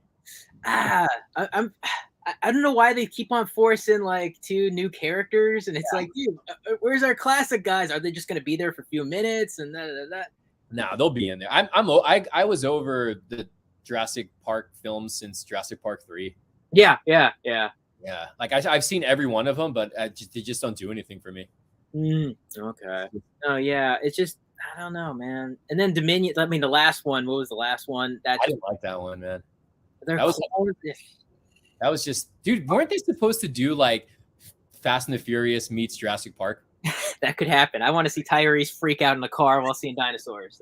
I don't know why they keep on forcing like 2 new characters, and it's like, dude, where's our classic guys? Are they just gonna be there for a few minutes and that? No, they'll be in there. I was over the Jurassic Park films since Jurassic Park 3. Yeah. Like I've seen every one of them, but they just don't do anything for me. Okay. Oh yeah, it's just I don't know, man. And then Dominion. I mean, the last one. What was the last one? I didn't like that one, man. That was just, dude, weren't they supposed to do like Fast and the Furious meets Jurassic Park? That could happen. I want to see Tyrese freak out in the car while seeing dinosaurs.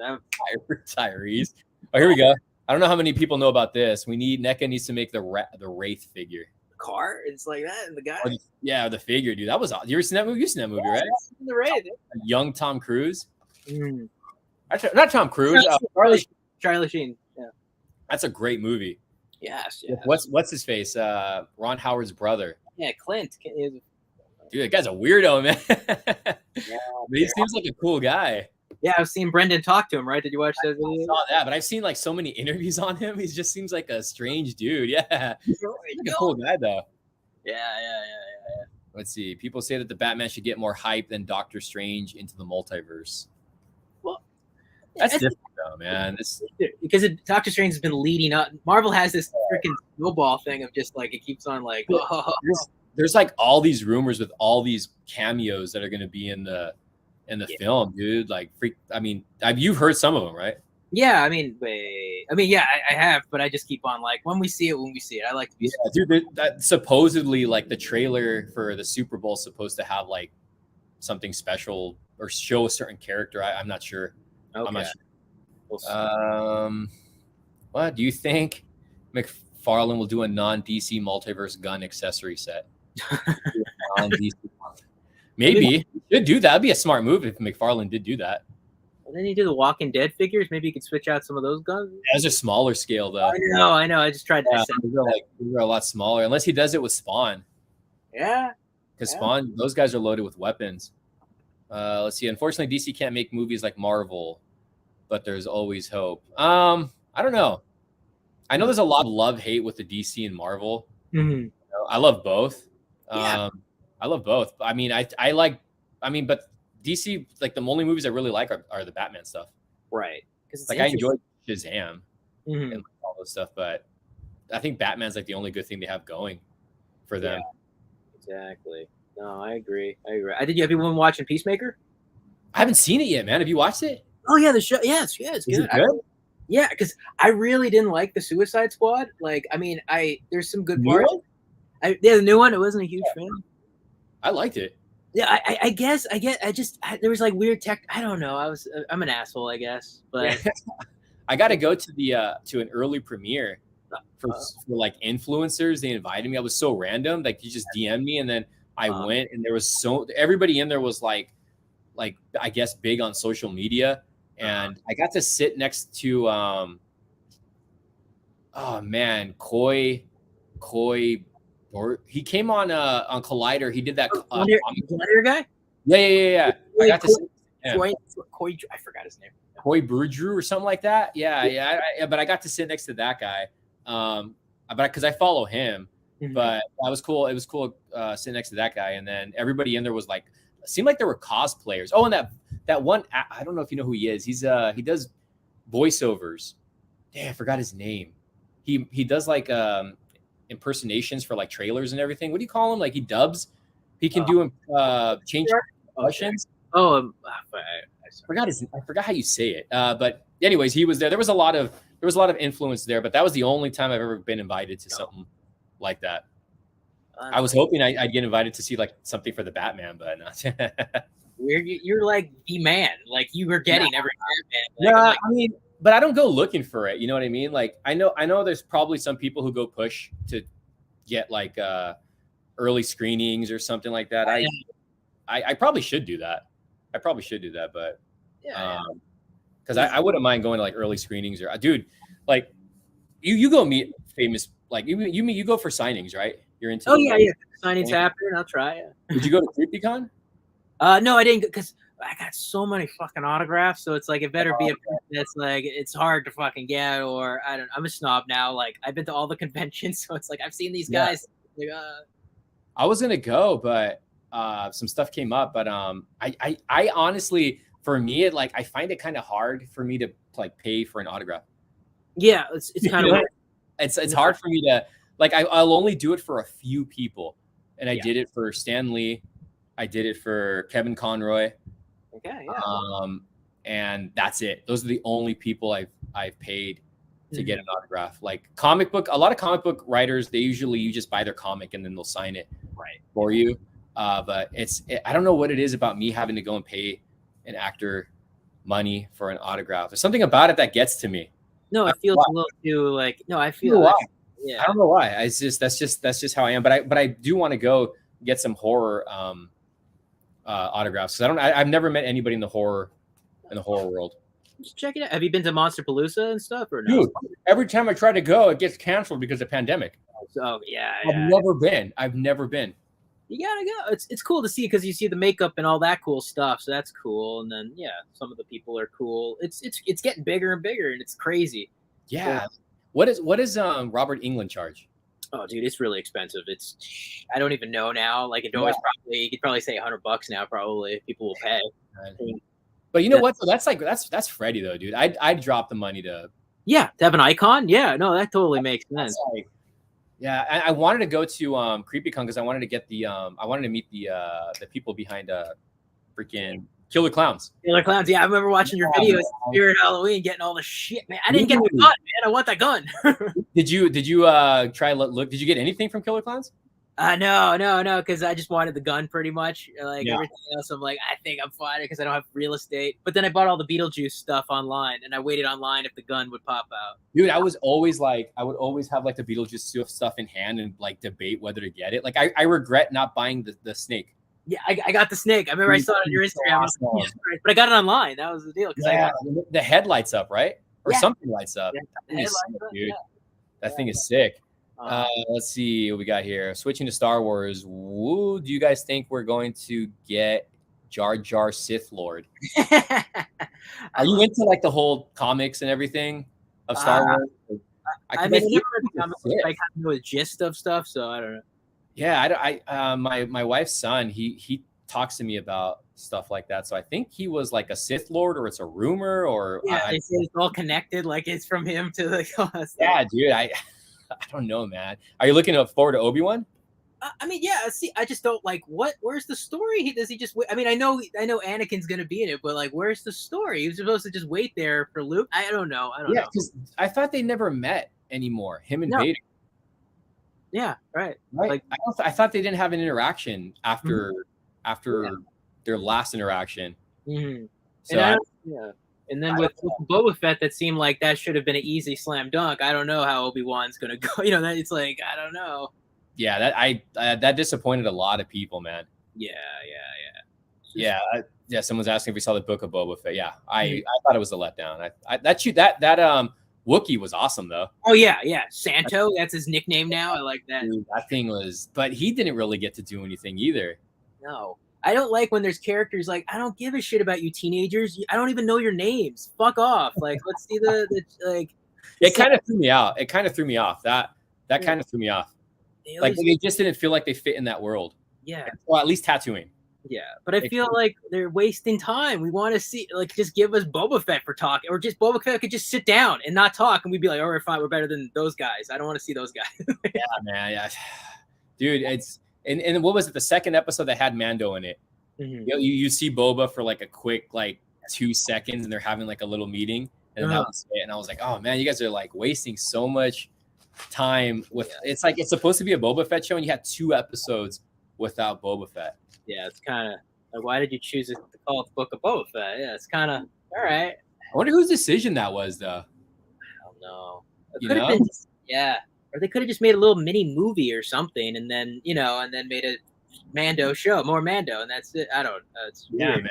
Tyrese. Oh, here we go. I don't know how many people know about this. NECA needs to make the Wraith figure. The car? It's like that, and the guy. Yeah, the figure, dude. That was awesome. You ever seen that movie? You've seen that movie, right? The Wraith. Young Tom Cruise. Not Tom Cruise. Charlie Sheen. Yeah. That's a great movie. Yes. What's his face? Ron Howard's brother. Yeah, Clint. Dude, that guy's a weirdo, man. But he seems like a cool guy. Yeah, I've seen Brendan talk to him, right? Did you watch that video? I saw that, but I've seen like so many interviews on him. He just seems like a strange dude. Yeah. He's like a cool guy, though. Yeah. Let's see. People say that the Batman should get more hype than Doctor Strange into the multiverse. Well, that's different, though, man. Because Doctor Strange has been leading up. Marvel has this freaking snowball thing of just like it keeps on like. There's like all these rumors with all these cameos that are going to be in the film, dude. Like, you've heard some of them, right? Yeah, I have, but I just keep on like when we see it. I like to be. Yeah, dude. That supposedly, like, the trailer for the Super Bowl is supposed to have like something special or show a certain character. I'm not sure. Okay. I'm not sure. What do you think? McFarlane will do a non-DC multiverse gun accessory set. Non-DC. Maybe he should do that. That'd be a smart move if McFarlane did do that. And then you do the Walking Dead figures. Maybe you could switch out some of those guns. Those are smaller scale, though. I know. I just tried to. These are a lot smaller, unless he does it with Spawn. Yeah. Because Spawn, those guys are loaded with weapons. Let's see. Unfortunately, DC can't make movies like Marvel, but there's always hope. I don't know. I know there's a lot of love-hate with the DC and Marvel. Mm-hmm. I love both. Yeah. I love both. I mean, but DC, like, the only movies I really like are the Batman stuff. Right. Because like, I enjoy Shazam and like, all those stuff, but I think Batman's like the only good thing they have going for them. Yeah, exactly. No, I agree. Have you been watching Peacemaker? I haven't seen it yet, man. Have you watched it? Oh yeah, the show. Yes, it's good. Yeah, because I really didn't like the Suicide Squad. Like, I mean, there's some good parts. The new one. I wasn't a huge fan. I liked it. Yeah, I guess there was like weird tech. I don't know. I'm an asshole, I guess. But I got to go to to an early premiere for like influencers. They invited me. I was so random. Like you just DM'd me, and then I went, and there was everybody in there was like I guess big on social media, and I got to sit next to oh man, Koi. He came on Collider. He did that. Collider guy. Yeah. I got to sit. Koi, I forgot his name. Koi Brudrew or something like that. Yeah. But I got to sit next to that guy. But because I follow him. But that was cool. It was cool sitting next to that guy, and then everybody in there was like, it seemed like there were cosplayers. Oh, and that one, I don't know if you know who he is. He does voiceovers. Damn, I forgot his name. He does like impersonations for like trailers and everything. What do you call him? Like he dubs. He can do change questions. I forgot how you say it. But anyways, he was there. There was a lot of influence there, but that was the only time I've ever been invited to something like that. I was hoping I'd get invited to see like something for the Batman, but not. You're like the man. Like you were getting every Batman. Like, I mean, but I don't go looking for it. You know what I mean? Like I know there's probably some people who go push to get like early screenings or something like that. I probably should do that. But because I wouldn't mind going to like early screenings or dude, like you go meet famous, like you go for signings, right? You're into signings happening. I'll try it. Did you go to CreepyCon? No, I didn't because I got so many fucking autographs, so it's like it better be a person that's like it's hard to fucking get, or I'm a snob now. Like I've been to all the conventions, so it's like I've seen these guys. Like, I was gonna go, but some stuff came up. But I honestly, for me, I find it kind of hard for me to like pay for an autograph. Yeah, it's kind of it's hard for me to like. I'll only do it for a few people, and I did it for Stan Lee. I did it for Kevin Conroy. Okay, yeah. And that's it. Those are the only people I've paid to get an autograph. Like a lot of comic book writers, you just buy their comic and then they'll sign it for you. But I don't know what it is about me having to go and pay an actor money for an autograph. There's something about it that gets to me. No, it feels a little too like I feel why. Yeah. I don't know why. It's just that's just how I am. But I do want to go get some horror autographs. I've never met anybody in the horror world. Just check it out. Have you been to Monsterpalooza and stuff or no? Dude, every time I try to go, it gets canceled because of the pandemic. Oh yeah. I've never been. You gotta go. It's cool to see because you see the makeup and all that cool stuff. So that's cool. And then some of the people are cool. It's getting bigger and bigger and it's crazy. Yeah. What is Robert Englund charge? Oh, dude, it's really expensive. I don't even know now. Like you could probably say $100 now. Probably people will pay. But you know what? So that's Freddie though, dude. I'd drop the money to have an icon. Yeah, no, that totally makes sense. I wanted to go to CreepyCon because I wanted to get I wanted to meet the people behind freaking Killer Clowns. Killer Clowns. Yeah, I remember watching your videos during Halloween, getting all the shit, man. I didn't get the gun, man. I want that gun. Did you try look? Did you get anything from Killer Clowns? No, because I just wanted the gun pretty much. Like everything else, I'm like, I think I'm fine because I don't have real estate. But then I bought all the Beetlejuice stuff online, and I waited online if the gun would pop out. Dude, I was always like, I would always have like the Beetlejuice stuff in hand and like debate whether to get it. Like I regret not buying the snake. Yeah, I got the snake. I remember I saw it on your Instagram. Awesome. But I got it online. That was the deal. The head lights up, right? Or something lights up. Yeah, dude. That thing is sick. Let's see what we got here. Switching to Star Wars. Do you guys think we're going to get Jar Jar Sith Lord? Are you into like the whole comics and everything of Star Wars? I never read the comics. I kind of know the gist of stuff, so I don't know. Yeah, my wife's son, he talks to me about stuff like that. So I think he was like a Sith Lord, or it's a rumor, or they say it's all connected, like it's from him to the. Yeah, dude, I don't know, man. Are you looking forward to Obi-Wan? I mean, yeah. See, I just don't like where's the story? Does he just wait? I mean, I know Anakin's gonna be in it, but like, where's the story? He was supposed to just wait there for Luke. I don't know. Yeah, because I thought they never met anymore. Him and Vader. Yeah, right. Like I thought they didn't have an interaction after their last interaction. Mm-hmm. So And then with Boba Fett, that seemed like that should have been an easy slam dunk. I don't know how Obi-Wan's gonna go. That it's like I don't know. Yeah, that disappointed a lot of people, man. Yeah. Someone's asking if we saw the Book of Boba Fett. Yeah, I thought it was a letdown. That Wookiee was awesome though. Oh yeah. Santo, that's his nickname now. I like that. Dude, that thing was, but he didn't really get to do anything either. No. I don't like when there's characters like, I don't give a shit about you teenagers. I don't even know your names. Fuck off. Like, let's see the like. It kind of threw me out. It kind of threw me off. That kind of threw me off. Like they just didn't feel like they fit in that world. Yeah. Well, at least Tatooine. Yeah, but I feel like they're wasting time. We want to see, like, just give us Boba Fett for talking, or just Boba Fett could just sit down and not talk, and we'd be like, all right, fine, we're better than those guys. I don't want to see those guys. Yeah, man. Yeah, dude. It's and what was it? The second episode that had Mando in it. Mm-hmm. You see Boba for like a quick 2 seconds, and they're having like a little meeting, and that was it. And I was like, oh man, you guys are like wasting so much time with. It's like it's supposed to be a Boba Fett show, and you had 2 episodes without Boba Fett. Yeah, it's kind of like, why did you choose to call it the Book of Boba Fett? Yeah, it's kind of all right. I wonder whose decision that was, though. I don't know. Or they could have just made a little mini movie or something, and then and then made a Mando show, more Mando, and that's it. I don't know. It's weird, man.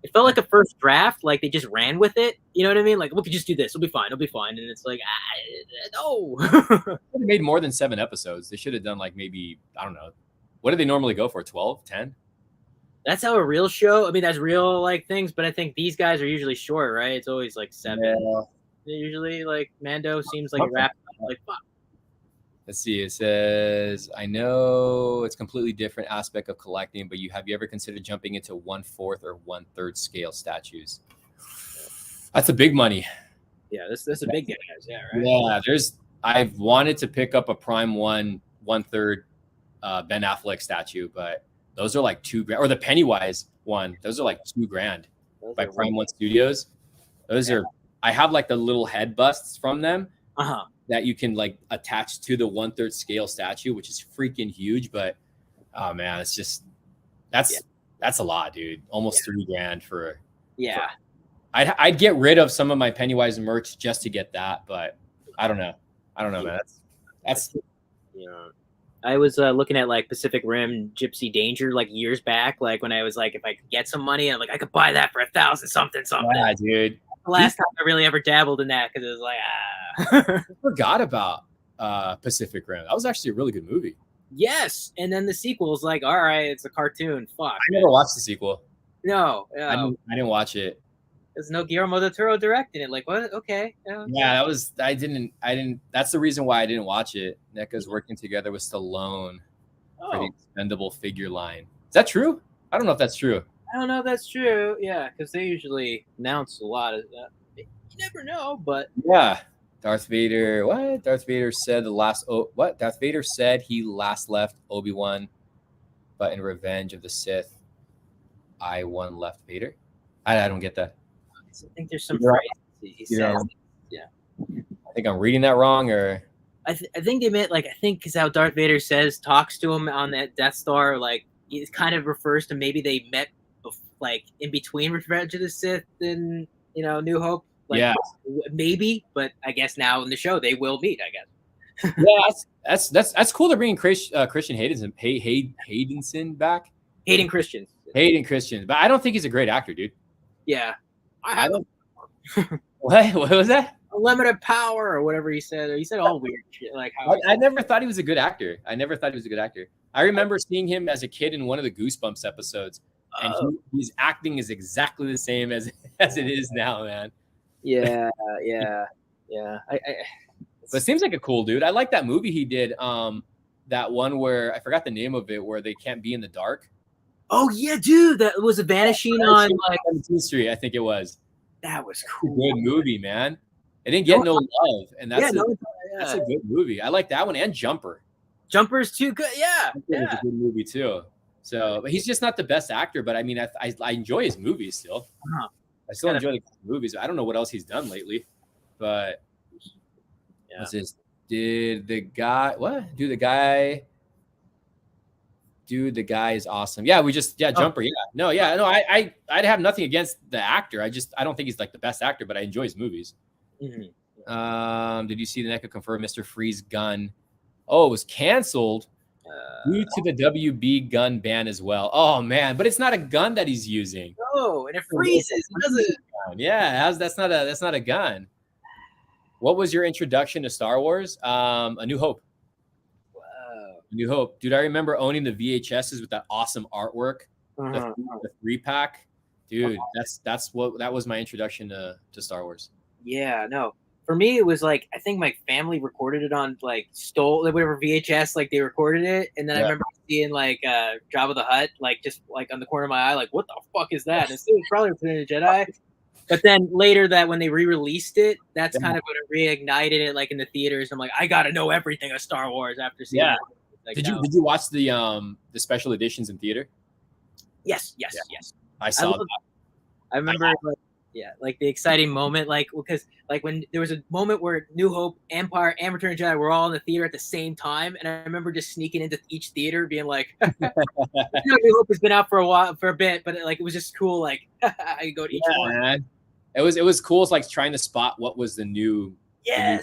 It felt like a first draft, like they just ran with it. You know what I mean? Like, we could just do this. It'll be fine. And it's like, no. They made more than 7 episodes. They should have done maybe, I don't know. What do they normally go for? 12, 10? That's how a real show. I mean, that's real things, but I think these guys are usually short, right? It's always 7. Yeah. Usually, Mando seems like a wrap up fuck. Let's see. It says, I know it's a completely different aspect of collecting, but have you ever considered jumping into 1/4 or 1/3 scale statues? That's a big money. Yeah, this is a big guys. Yeah, right. Yeah, I've wanted to pick up a Prime 1/3 Ben Affleck statue, but those are $2,000, or the Pennywise one. Those are $2,000 by Prime 1 Studios. Those are. I have the little head busts from them that you can attach to the 1/3 scale statue, which is freaking huge. But oh man, it's just that's a lot, dude. Almost $3,000 for. Yeah. I'd get rid of some of my Pennywise merch just to get that, but I don't know, man. That's. I was looking at Pacific Rim Gypsy Danger years back, when I was if I could get some money, I'm I could buy that for $1,000 something. Yeah, dude. The last time I really ever dabbled in that, because it was I forgot about Pacific Rim. That was actually a really good movie. Yes, and then the sequel is all right, it's a cartoon. Fuck. I never watched the sequel. No, I didn't watch it. There's no Guillermo del Toro directing it. What? Okay. Yeah, I didn't. That's the reason why I didn't watch it. NECA's working together with Stallone for the expendable figure line. Is that true? I don't know if that's true. I don't know if that's true. Yeah, because they usually announce a lot of that. You never know, but yeah. Darth Vader. What? Darth Vader said Darth Vader said he last left Obi-Wan, but in Revenge of the Sith, I1 left Vader. I don't get that. I think there's some phrase he says. Yeah. I think I'm reading that wrong, or I think they meant I think because how Darth Vader talks to him on that Death Star, it kind of refers to maybe they met in between Revenge of the Sith and New Hope. Maybe, but I guess now in the show they will meet. I guess. Yeah, that's cool. They're bringing Christian Haydenson back. Hayden Christensen, but I don't think he's a great actor, dude. Yeah. I don't. What was that? Unlimited power or whatever he said. He said all weird shit. I never thought he was a good actor. I remember seeing him as a kid in one of the Goosebumps episodes, and his acting is exactly the same as it is now, man. Yeah. But it seems like a cool dude. I like that movie he did. That one where I forgot the name of it, where they can't be in the dark. Oh yeah, dude, that was a Vanishing on 17th Street, I think it was. That was cool. Good movie, man. It didn't get no love, and that's a good movie. I like that one and Jumper. Jumper's too good. Yeah, it's a good movie too. So, but he's just not the best actor. But I mean, I enjoy his movies still. I still enjoy the movies. I don't know what else he's done lately, but what's this? The guy Dude, the guy is awesome. Yeah, Jumper. Yeah, no, I'd have nothing against the actor. I don't think he's like the best actor, but I enjoy his movies. Mm-hmm. Did you see the NECA confirm Mr. Freeze gun? Oh, it was canceled due to the WB gun ban as well. Oh man, but it's not a gun that he's using. Oh, and it freezes, does it? Yeah, that's not a gun. What was your introduction to Star Wars? A New Hope. New Hope, dude. I remember owning the VHSs with that awesome artwork, the 3-pack, dude. That was my introduction to Star Wars. Yeah, no. For me, it was like I think my family recorded it on like whatever VHS, like they recorded it, and then I remember seeing like Jabba the Hutt, like just like on the corner of my eye, like what the fuck is that? And it was probably Return of the Jedi. But then later that when they re-released it, that's kind of what it reignited it, like in the theaters. I'm like, I gotta know everything of Star Wars after seeing it. Like, did you watch the special editions in theater? Yes. I saw that. I remember like the exciting moment, like because like when there was a moment where New Hope, Empire, and Return of the Jedi were all in the theater at the same time, and I remember just sneaking into each theater, being like, New Hope has been out for a bit, but like it was just cool. Like I could go to each one. Man. It was cool. It's like trying to spot what was the new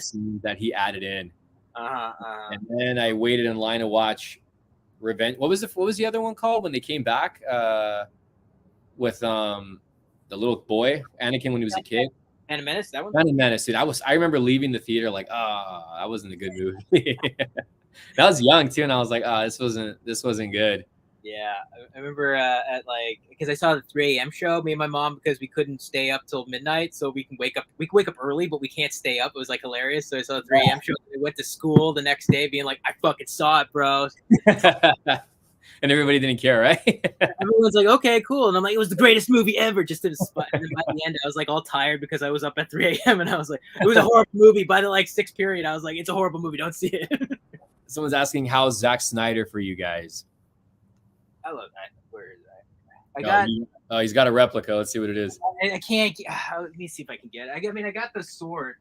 scene that he added in. And then I waited in line to watch Revenge. What was the other one called when they came back with the little boy Anakin when he was a kid? Phantom Menace, that one. Phantom Menace, dude. I remember leaving the theater like, that wasn't a good movie. I was young too, and I was like, this wasn't good. Yeah, I remember at like because I saw the 3 a.m. show. Me and my mom, because we couldn't stay up till midnight, so we can wake up. We can wake up early, but we can't stay up. It was like hilarious. So I saw the 3 a.m. show. I went to school the next day, being like, "I fucking saw it, bro." And everybody didn't care, right? Everyone's like, "Okay, cool," and I'm like, "It was the greatest movie ever." Just to the spot. And then by the end, I was like all tired because I was up at 3 a.m. and I was like, "It was a horrible movie." By the like 6th period, I was like, "It's a horrible movie. Don't see it." Someone's asking, how's Zack Snyder for you guys? I love that. Where is that? He's got a replica. Let's see what it is. I can't. Let me see if I can get it. I got the sword.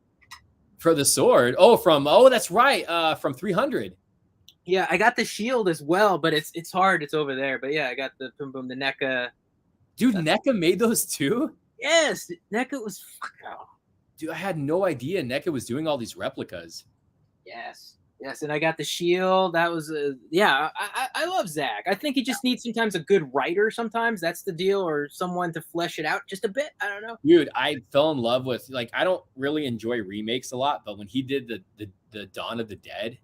For the sword? That's right. From 300. Yeah, I got the shield as well, but it's hard. It's over there. But yeah, I got the boom, the NECA. Dude, NECA made those too? Yes, NECA was. Dude, I had no idea NECA was doing all these replicas. Yes, and I got the shield. That was I love Zach. I think he just needs sometimes a good writer. Sometimes that's the deal, or someone to flesh it out just a bit. I don't know. Dude, I fell in love with I don't really enjoy remakes a lot, but when he did the Dawn of the Dead,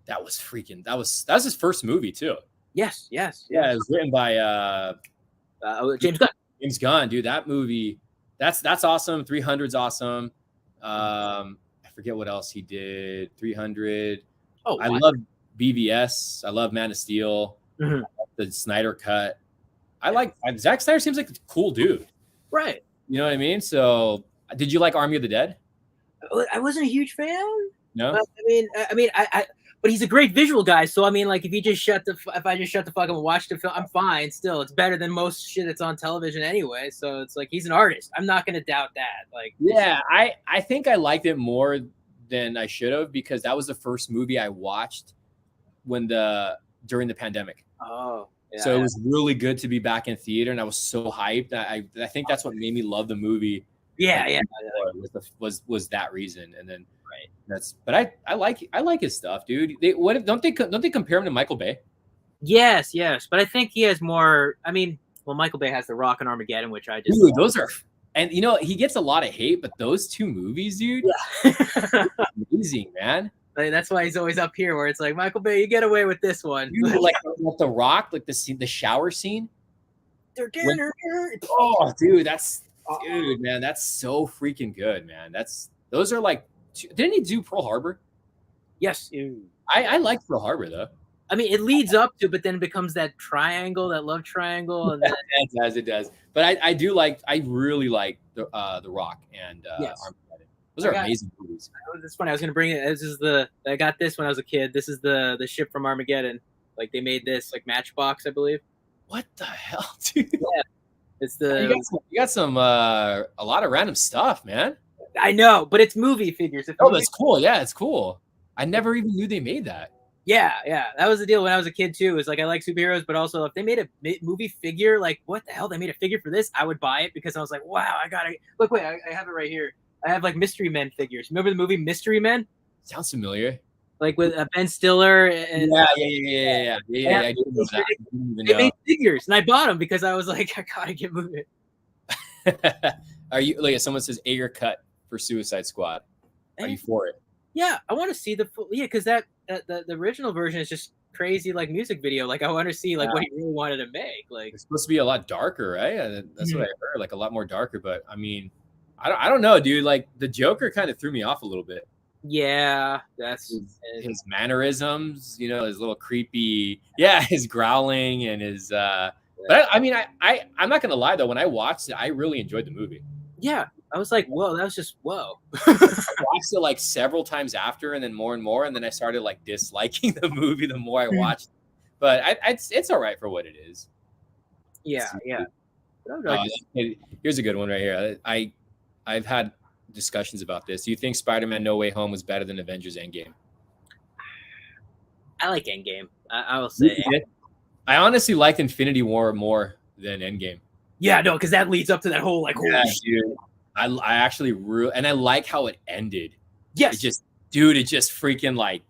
that was his first movie too. Yes. Yeah, it was written by James Gunn. James Gunn, dude. That movie, that's awesome. 300's awesome. I forget what else he did. 300. Oh, I love BVS. I love Man of Steel. Mm-hmm. The Snyder Cut. Zack Snyder seems like a cool dude. Right. You know what I mean? So, did you like Army of the Dead? I wasn't a huge fan. No. But, but he's a great visual guy. So I mean, like if I just shut the fuck up and watch the film, I'm fine. Still, it's better than most shit that's on television anyway. So it's like he's an artist. I'm not gonna doubt that. Like, yeah, I think I liked it more than I should have because that was the first movie I watched during the pandemic. Oh. Yeah, so it was really good to be back in theater, and I was so hyped. I think that's what made me love the movie. Yeah. Was that reason, and then but I like his stuff, dude. Don't they compare him to Michael Bay? Yes, but I think he has more. I mean, Michael Bay has The Rock and Armageddon, which I just those are, and he gets a lot of hate, but those two movies, dude, amazing, man. That's why he's always up here, where it's like Michael Bay, you get away with this one. Dude, like The Rock, like the shower scene. Dude, man, that's so freaking good, man. Those are like. Didn't he do Pearl Harbor? Yes. I like Pearl Harbor though. I mean, it leads up to, but then it becomes that triangle, that love triangle. And then... it does. But I really like the Rock and Armageddon. Those are amazing movies. It's funny. I was going to bring it. I got this when I was a kid. This is the ship from Armageddon. Like they made this like Matchbox, I believe. What the hell, dude? Yeah. It's you got some a lot of random stuff, man. I know, but it's movie figures. That's cool. Yeah, it's cool. I never even knew they made that. Yeah, that was the deal when I was a kid too. It was like I like superheroes, but also if they made a movie figure, like what the hell, they made a figure for this, I would buy it because I was like, wow, I gotta look. Wait, I have it right here. I have like Mystery Men figures. Remember the movie Mystery Men? Sounds familiar. Like with Ben Stiller and Yeah. I didn't know that. I didn't even they know. made figures, and I bought them because I was like, I gotta get moving. Are you like? Someone says Ager cut for Suicide Squad. Are you for it? Yeah, I want to see the full. Yeah, because the original version is just crazy, like music video. Like I want to see like what he really wanted to make. Like it's supposed to be a lot darker, right? That's what I heard. Like a lot more darker. But I mean, I don't know, dude. Like the Joker kind of threw me off a little bit. Yeah, that's his mannerisms, you know, his little creepy, his growling and his. But I mean, I'm not gonna lie though. When I watched it, I really enjoyed the movie. Yeah, I was like, whoa, that was just whoa. I watched it like several times after, and then more and more, and then I started like disliking the movie the more I watched. But it's all right for what it is. Yeah. Here's a good one right here. I've had discussions about this. Do you think Spider-Man No Way Home was better than Avengers Endgame? I like Endgame. I will say. I honestly liked Infinity War more than Endgame. Yeah, no, because that leads up to that whole like holy shit. Dude. I actually and I like how it ended. Yes. It just freaking like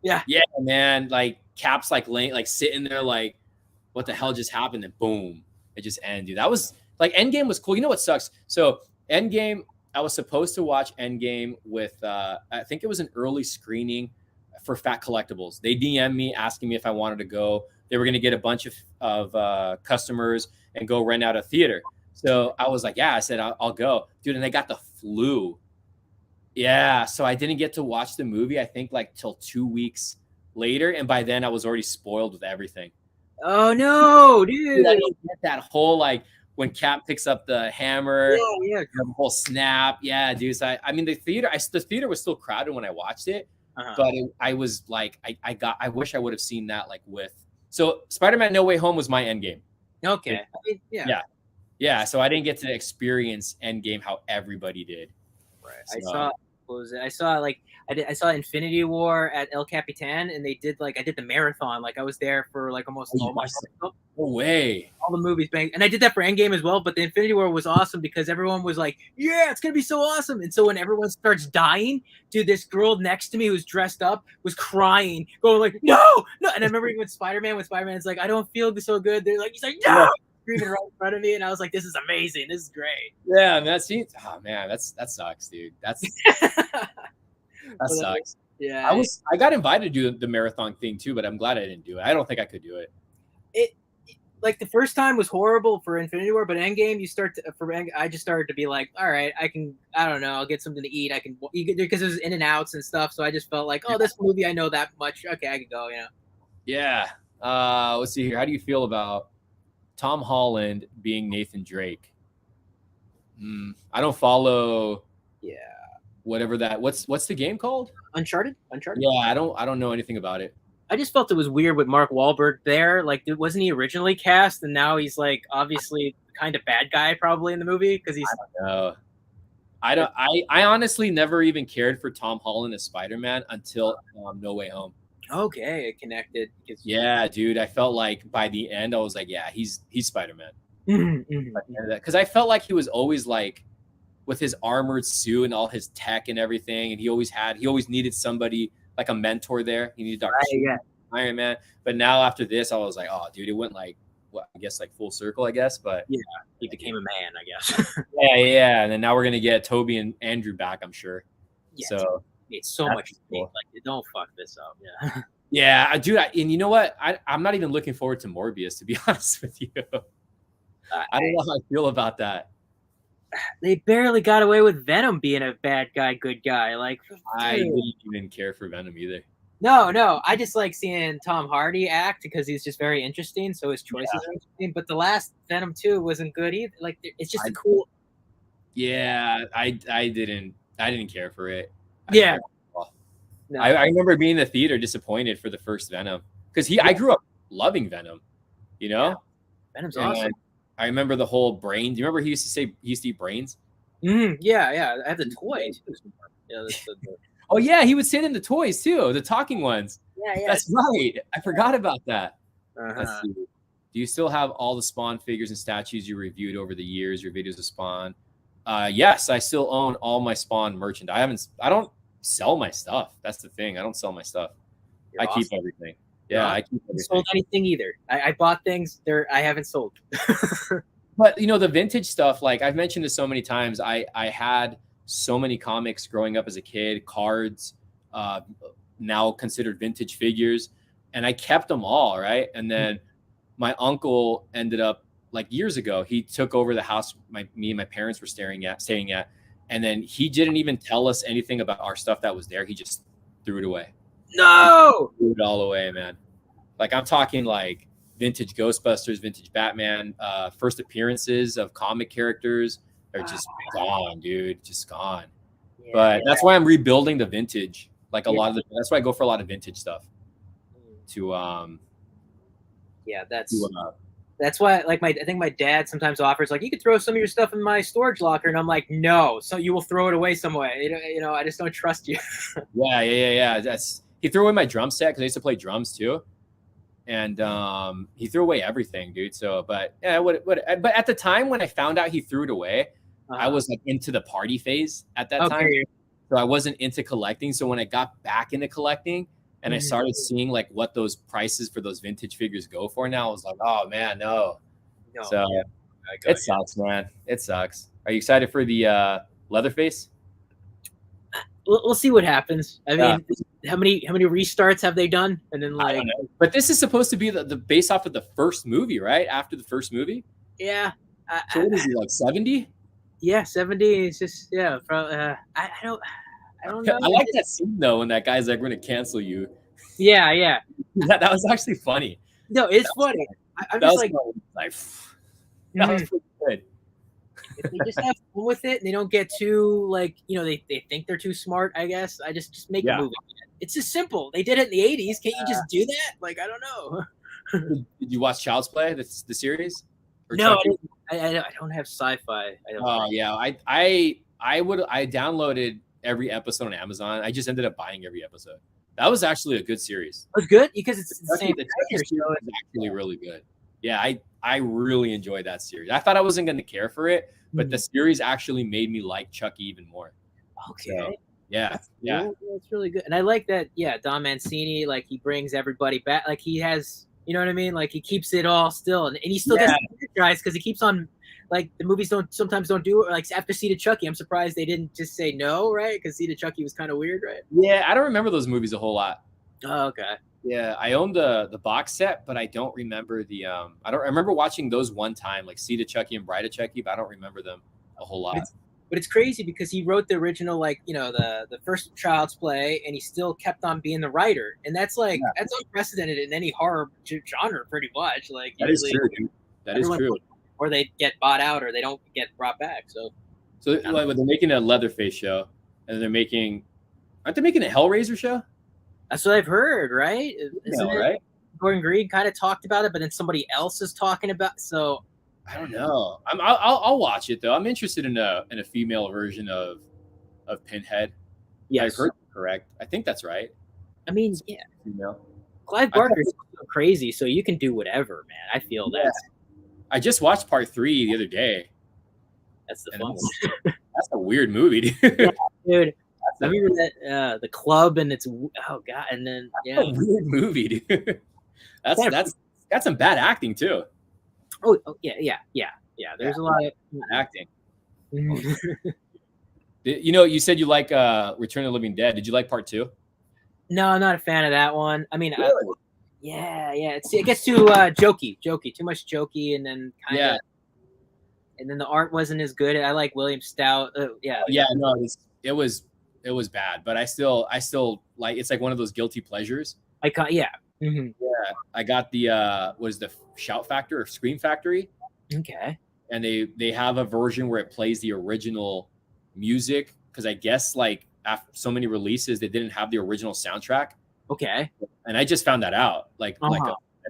yeah, man. Like Cap's like laying like sitting there like what the hell just happened? And boom, it just ended. That was like Endgame was cool. You know what sucks? So Endgame, I was supposed to watch Endgame with I think it was an early screening for Fat Collectibles. They DM'd me asking me if I wanted to go. They were going to get a bunch of customers and go rent out a theater. So I was like, yeah, I said, I'll go. Dude, and they got the flu. Yeah, so I didn't get to watch the movie, I think, like, till 2 weeks later. And by then, I was already spoiled with everything. Oh, no, dude. I don't get that whole, like, when Cap picks up the hammer, the whole snap. Yeah, dude. So I mean, the theater was still crowded when I watched it. But I was like, I wish I would have seen that, like, with. So Spider-Man No Way Home was my Endgame. Okay. Yeah, so I didn't get to experience Endgame how everybody did. Right. So, I saw Infinity War at El Capitan, and they did I did the marathon. Like I was there for like almost no way. All the movies bang, and I did that for Endgame as well. But the Infinity War was awesome because everyone was like, "Yeah, it's gonna be so awesome!" And so when everyone starts dying, dude, this girl next to me who's dressed up was crying, going like, "No!" And I remember even with Spider-Man's like, "I don't feel so good." They're like, he's like, "No!" Screaming right in front of me, and I was like, "This is amazing! This is great." Yeah, man, that sucks, dude. That sucks. Yeah, I got invited to do the marathon thing too, but I'm glad I didn't do it. I don't think I could do it. Like the first time was horrible for Infinity War, but Endgame, I just started to be like, all right, I don't know, I'll get something to eat. Because it was in and outs and stuff. So I just felt like, oh, this movie, I know that much. Okay, I can go, you know? Yeah. Let's see here. How do you feel about Tom Holland being Nathan Drake? I don't follow. Yeah. Whatever that. What's the game called? Uncharted. Yeah, I don't know anything about it. I just felt it was weird with Mark Wahlberg there. Like, wasn't he originally cast, and now he's like obviously kind of bad guy probably in the movie because he's. I don't know. I honestly never even cared for Tom Holland as Spider-Man until No Way Home. Okay, it connected. Yeah, dude. I felt like by the end, I was like, yeah, he's Spider-Man. Because I felt like he was always like with his armored suit and all his tech and everything, and he always needed somebody like a mentor there. He needed Dr. Iron Man. But now after this, I was like, oh, dude, it went like, well, I guess like full circle, I guess. But yeah, he became a man, I guess. yeah. And then now we're gonna get Toby and Andrew back, I'm sure. Yeah, so it's so much cool. Like, don't fuck this up. Yeah. Yeah, dude. And you know what? I'm not even looking forward to Morbius, to be honest with you. I don't know how I feel about that. They barely got away with Venom being a bad guy, good guy. Like, I didn't even care for Venom either. No. I just like seeing Tom Hardy act because he's just very interesting. So his choices are interesting. But the last Venom 2 wasn't good either. Like, it's just a cool. Yeah, I didn't care for it. Yeah. No. I remember being in the theater disappointed for the first Venom because I grew up loving Venom. You know, Venom's awesome. I remember the whole brain. Do you remember he used to say he used to eat brains? Yeah. I have the toys. Oh yeah, he would say it in the toys too, the talking ones. Yeah. That's right. I forgot about that. Uh-huh. Let's see. Do you still have all the Spawn figures and statues you reviewed over the years? Your videos of Spawn? Yes, I still own all my Spawn merchandise. I don't sell my stuff. That's the thing. I don't sell my stuff. You're I awesome. keep everything. Yeah, I keep everything. Sold anything either. I bought things there. I haven't sold. But the vintage stuff, like I've mentioned this so many times, I had so many comics growing up as a kid, cards, now considered vintage figures, and I kept them all, right? And then my uncle ended up, like years ago, he took over the house me and my parents were staying at, and then he didn't even tell us anything about our stuff that was there. He just threw it away. No, threw it all away, man. Like I'm talking like vintage Ghostbusters, vintage Batman, first appearances of comic characters are just gone, dude. Just gone. Yeah, but that's why I'm rebuilding the vintage. Like that's why I go for a lot of vintage stuff. That's why, like, I think my dad sometimes offers, like, you could throw some of your stuff in my storage locker, and I'm like, no, so you will throw it away some way. I just don't trust you. Yeah. He threw away my drum set because I used to play drums too, and he threw away everything, dude. So, but yeah, but at the time when I found out he threw it away, I was like into the party phase at that time, so I wasn't into collecting. So when I got back into collecting, and I started seeing like what those prices for those vintage figures go for now, I was like, oh man, no. So it sucks, man. It sucks. Are you excited for the Leatherface? We'll see what happens. I mean, how many restarts have they done? And then I don't know. But this is supposed to be the based off of the first movie, right? After the first movie. Yeah. So what is he, like 70? Yeah, 70. It's just I don't know. I like that scene though when that guy's like, "We're gonna cancel you." Yeah. that was actually funny. No, it's funny. I'm just like, that was pretty good. If they just have fun with it and they don't get too like, they think they're too smart, I guess. I just make a movie. It's just simple. They did it in the 80s. Can't you just do that? Like, I don't know. Did you watch Child's Play, the series? No, I don't have sci-fi. I downloaded every episode on Amazon. I just ended up buying every episode. That was actually a good series. It was good because it's the same. The show is actually really good. Yeah, I really enjoyed that series. I thought I wasn't going to care for it, but the series actually made me like Chucky even more. Okay. So, that's really good. And I like that. Yeah, Don Mancini, like he brings everybody back. Like he has, you know what I mean? Like he keeps it all still, and he still gets guys because he keeps on. Like the movies sometimes don't do it. Like after Seed of Chucky, I'm surprised they didn't just say no, right? Because Seed of Chucky was kind of weird, right? Yeah, I don't remember those movies a whole lot. Oh, okay. Yeah, I own the box set, but I don't remember I remember watching those one time, like Seed of Chucky and Bride of Chucky, but I don't remember them a whole lot. But it's crazy because he wrote the original, like, the first Child's Play, and he still kept on being the writer, and that's that's unprecedented in any horror genre, pretty much. Like that is true, dude. That is true. Or they get bought out, or they don't get brought back. So they're making a Leatherface show, and aren't they making a Hellraiser show? That's what I've heard, right? Right? Gordon Green kind of talked about it, but then somebody else is talking about. So I don't know. I'll watch it though. I'm interested in a female version of Pinhead. Yeah, I've heard correct. I think that's right. I mean, yeah. Female. Clive Barker's crazy, so you can do whatever, man. I feel that. I just watched part 3 the other day. That's the fun. That's a weird movie, dude. Yeah, dude. I remember that the club, and it's god, and then that's a weird movie, dude. That's got some bad acting too. Oh yeah. There's a lot of acting. You said you like Return of the Living Dead. Did you like part 2? No, I'm not a fan of that one. I mean, really? It gets too jokey, too much jokey, and then kind of, and then the art wasn't as good. I like William Stout. No, it was bad, but I still like. It's like one of those guilty pleasures. Mm-hmm. Yeah, I got the the Shout Factor or Scream Factory. Okay. And they have a version where it plays the original music because I guess like after so many releases they didn't have the original soundtrack. Okay. And I just found that out. I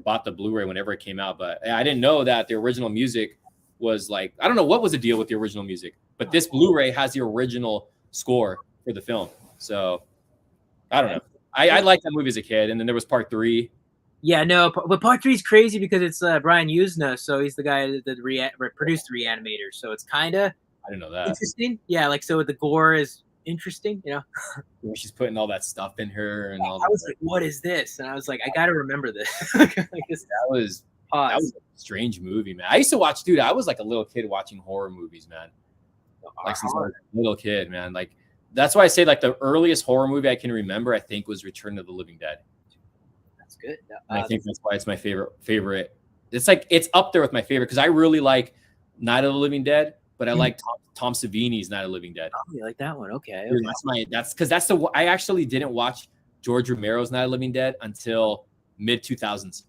bought the Blu-ray whenever it came out, but I didn't know that the original music was like, I don't know what was the deal with the original music, but this Blu-ray has the original score for the film. So I don't know. I liked that movie as a kid, and then there was part 3. Yeah, no, but part 3 is crazy because it's Brian Usna, so he's the guy that produced the Reanimator, so it's kind of I didn't know that. interesting. Yeah, like so the gore is interesting, you know. When she's putting all that stuff in her and all that. I was like, "What is this?" And I was like, "I got to remember this." That was a strange movie, man. I used to watch, dude. I was like a little kid watching horror movies, man. Like since I was a little kid, man. Like that's why I say like the earliest horror movie I can remember, I think, was Return of the Living Dead. That's good. I think that's why it's my favorite. It's like it's up there with my favorite because I really like Night of the Living Dead, but I like Tom Savini's Night of the Living Dead. Oh, you like that one? Okay. Dude, that's because I actually didn't watch George Romero's Night of the Living Dead until mid 2000s.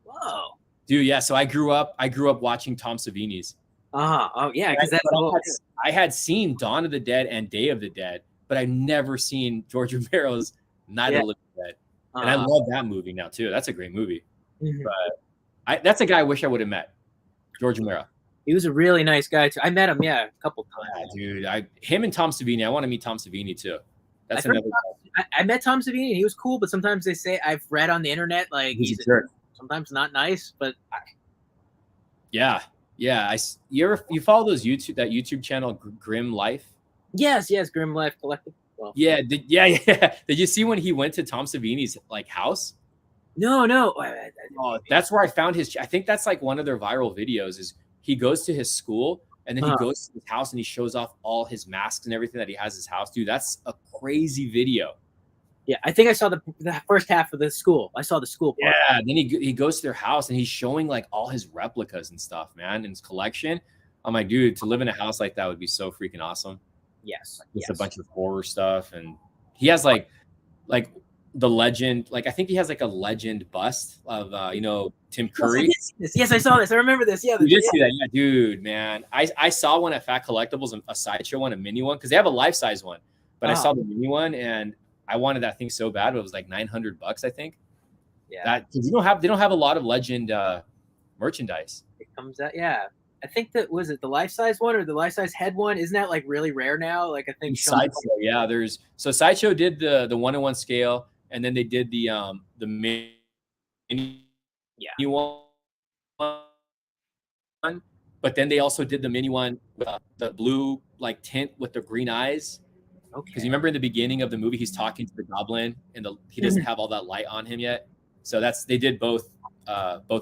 Whoa. Dude, yeah. So I grew up watching Tom Savini's. Oh yeah, because I had seen Dawn of the Dead and Day of the Dead, but I never seen George Romero's Night of the Living Dead. And I love that movie now too. That's a great movie. But that's a guy I wish I would have met, George Romero. He was a really nice guy too. I met him, a couple times. Yeah, dude. Him and Tom Savini. I want to meet Tom Savini too. That's another. I met Tom Savini and he was cool, but sometimes they say I've read on the internet like he's sometimes not nice, but yeah. You follow that YouTube channel Grim Life? Yes, Grim Life Collectibles. Well, yeah. Did you see when he went to Tom Savini's like house? No. Oh, that's where I found his. I think that's like one of their viral videos. Is he goes to his school and then he goes to his house and he shows off all his masks and everything that he has in his house. Dude, that's a crazy video. Yeah, I think I saw the first half of the school. I saw the school part. Yeah, then he goes to their house and he's showing like all his replicas and stuff, man, in his collection. I'm like, dude, to live in a house like that would be so freaking awesome. Yes. Just a bunch of horror stuff. And he has like the legend, like I think he has like a legend bust of Tim Curry. Yes, I saw this. I remember this. Yeah, you did see that, yeah, dude, man. I saw one at Fat Collectibles, a sideshow one, a mini one, because they have a life size one, but I saw the mini one and I wanted that thing so bad, but it was like $900, I think. Yeah, that because they don't have a lot of legend merchandise. It comes out, yeah. I think that was it the life size one or the life size head one. Isn't that like really rare now? Like I think Sideshow, yeah. Sideshow did the 1-in-1 scale, and then they did the mini one, but then they also did the mini one with the blue like tint with the green eyes. Okay. Because you remember in the beginning of the movie, he's talking to the goblin, and he doesn't have all that light on him yet. So they did both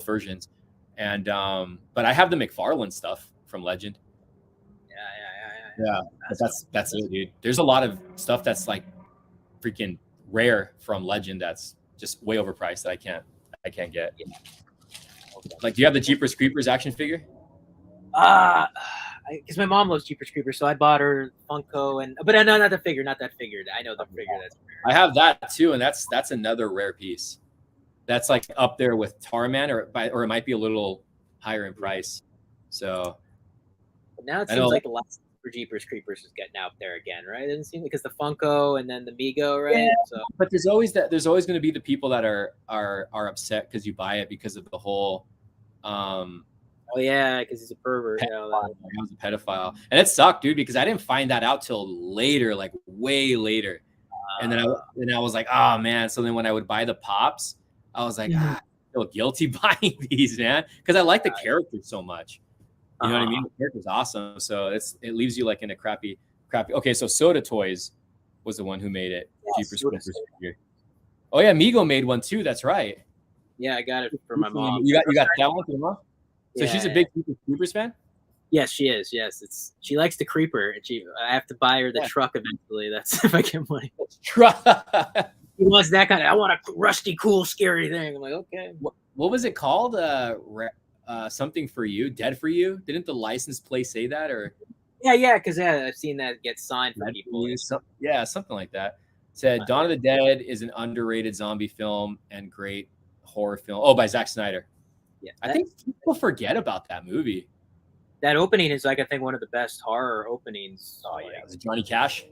versions, and but I have the McFarlane stuff from Legend. Yeah. But that's it, dude. There's a lot of stuff that's like freaking rare from Legend that's just way overpriced that I can't get. Yeah. Okay. Like, do you have the Jeepers Creepers action figure? Because my mom loves Jeepers Creepers, so I bought her Funko, but no, not that figure. I know the figure that's rare. I have that too, and that's another rare piece. That's like up there with Tarman, or it might be a little higher in price. So but now it seems like the last for Jeepers Creepers is getting out there again, right? It doesn't seem because the Funko and then the Mego, right? Yeah, so, but there's always going to be the people that are upset because you buy it because of the whole. Oh yeah, because he's a pervert. He was a pedophile, and it sucked, dude, because I didn't find that out till later, like way later. And then I was like, oh man. So then when I would buy the pops, I was like, I feel guilty buying these, man, because I like the character so much. You know what I mean? The character's awesome, so it leaves you like in a crappy. Okay, so Soda Toys was the one who made it. Jeepers Creepers figure. Oh yeah, Mego made one too. That's right. Yeah, I got it for my mom. You got that one for your mom? So she's a big Creepers fan? Yes, she is. Yes, she likes the Creeper, and I have to buy her the truck eventually. That's if I get money. Truck. He wants that kind of. I want a rusty, cool, scary thing. I'm like, okay. What was it called? Something for you, Dead for You? Didn't the license plate say that? Or yeah, because I've seen that get signed for people. Something like that. It said Dawn of the Dead is an underrated zombie film and great horror film. Oh, by Zack Snyder. Yeah, I think people forget about that movie. That opening is like I think one of the best horror openings. Oh yeah, was it Johnny Cash?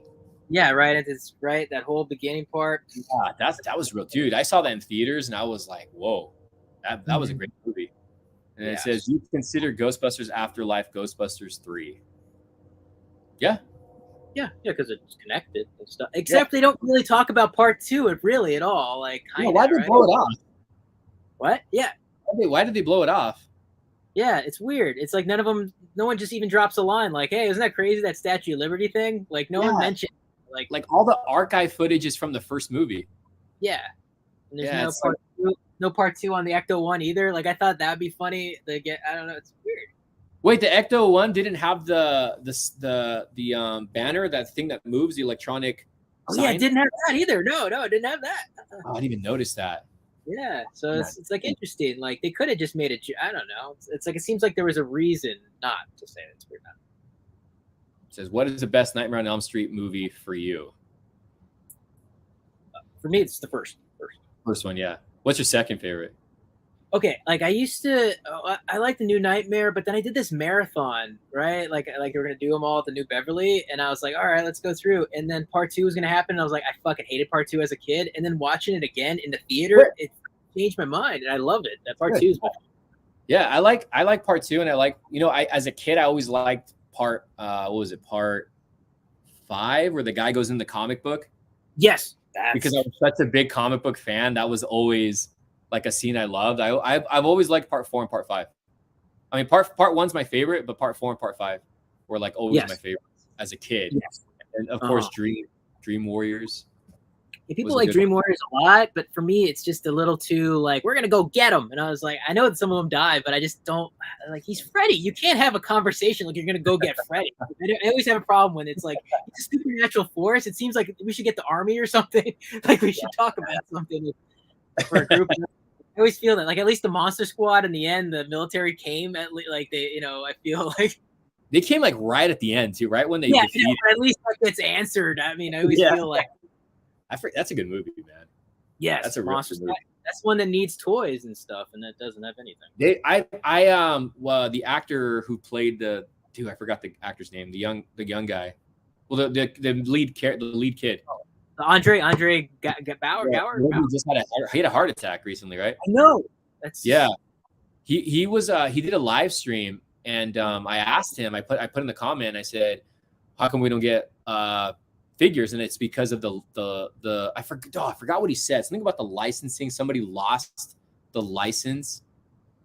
Yeah, right. It's right. That whole beginning part. Yeah, that was real, dude. I saw that in theaters and I was like, whoa, that was a great movie. And it says you consider Ghostbusters Afterlife Ghostbusters 3. Yeah, Yeah, because it's connected and stuff. Except they don't really talk about part 2 really at all. Like, kinda, why did they right? blow it off? What? Yeah. Why did they blow it off? Yeah, it's weird. It's like no one just even drops a line like, "Hey, isn't that crazy, that Statue of Liberty thing?" Like, no one mentioned, like all the archive footage is from the first movie. yeah. And there's Yeah, no part 2, no part 2 on the Ecto 1 either. Like, I thought that'd be funny to get. I don't know. It's weird. wait, the Ecto one didn't have the banner, that thing that moves, the electronic Oh sign? yeah, it didn't have that either. No, it didn't have that. Oh, I didn't even notice that. Yeah, so it's like interesting. Like they could have just made it. I don't know. It's like it seems like there was a reason not to say it. It's weird. It says, what is the best Nightmare on Elm Street movie for you? For me, it's the first. First one, yeah. What's your second favorite? Okay, like I used to, I like the New Nightmare, but then I did this marathon, right? Like we're gonna do them all at the New Beverly, and I was like, all right, let's go through. And then part 2 was gonna happen, and I was like, I fucking hated part 2 as a kid, and then watching it again in the theater, it changed my mind, and I loved it. That part 2 is my favorite. Yeah, I like part 2, and I like, I as a kid I always liked part what was it, part 5, where the guy goes in the comic book. Yes, because I was such a big comic book fan. That was always like a scene I loved. I've always liked part 4 and part 5. I mean, part 1's my favorite, but part 4 and part 5 were like always my favorites as a kid. Yes. And of course, Dream Warriors. Yeah, people like Dream Warriors a lot, but for me, it's just a little too like, we're gonna go get them. And I was like, I know that some of them die, but I just don't like. He's Freddy. You can't have a conversation like you're gonna go get Freddy. I always have a problem when it's like it's a supernatural force. It seems like we should get the army or something. Like we should talk about something for a group. I always feel that, like, at least the Monster Squad in the end, the military came at like they, I feel like they came like right at the end too, right when they defeated. At least like it's answered. I mean, I always feel like that's a good movie, man. Yes, that's a Monster Squad. That's one that needs toys and stuff, and that doesn't have anything. The actor who played I forgot the actor's name, the young guy. Well, the lead kid. Andre Bauer. He had a heart attack recently, right? I know. He did a live stream, and I asked him. I put in the comment. I said, "How come we don't get figures?" And it's because of I forgot what he said. Something about the licensing. Somebody lost the license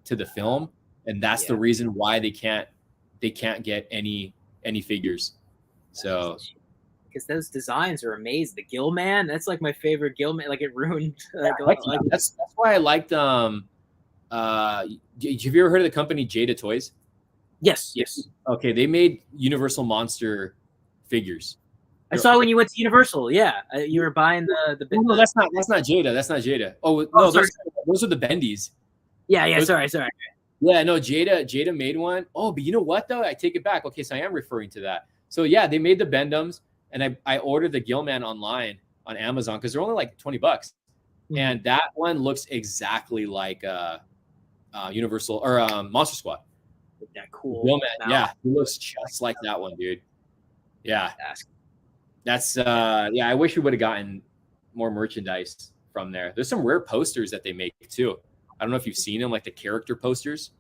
to the film, and that's the reason why they can't get any figures. So. Because those designs are amazing. The Gill Man, that's like my favorite Gill Man. Like it ruined. That's why I liked. Have you ever heard of the company Jada Toys? Yes. Okay, they made Universal Monster figures. I saw when you went to Universal. Yeah, you were buying the. No, that's not Jada. That's not Jada. Oh no, those are the Bendies. Yeah. Sorry. Yeah, no, Jada made one. Oh, but you know what though? I take it back. Okay, so I am referring to that. So yeah, they made the Bendums. And I ordered the Gillman online on Amazon because they're only like $20. Mm-hmm. And that one looks exactly like Universal or Monster Squad. That cool. Gillman, yeah, he looks just like that one, dude. Yeah. That's I wish we would have gotten more merchandise from there. There's some rare posters that they make too. I don't know if you've seen them, like the character posters.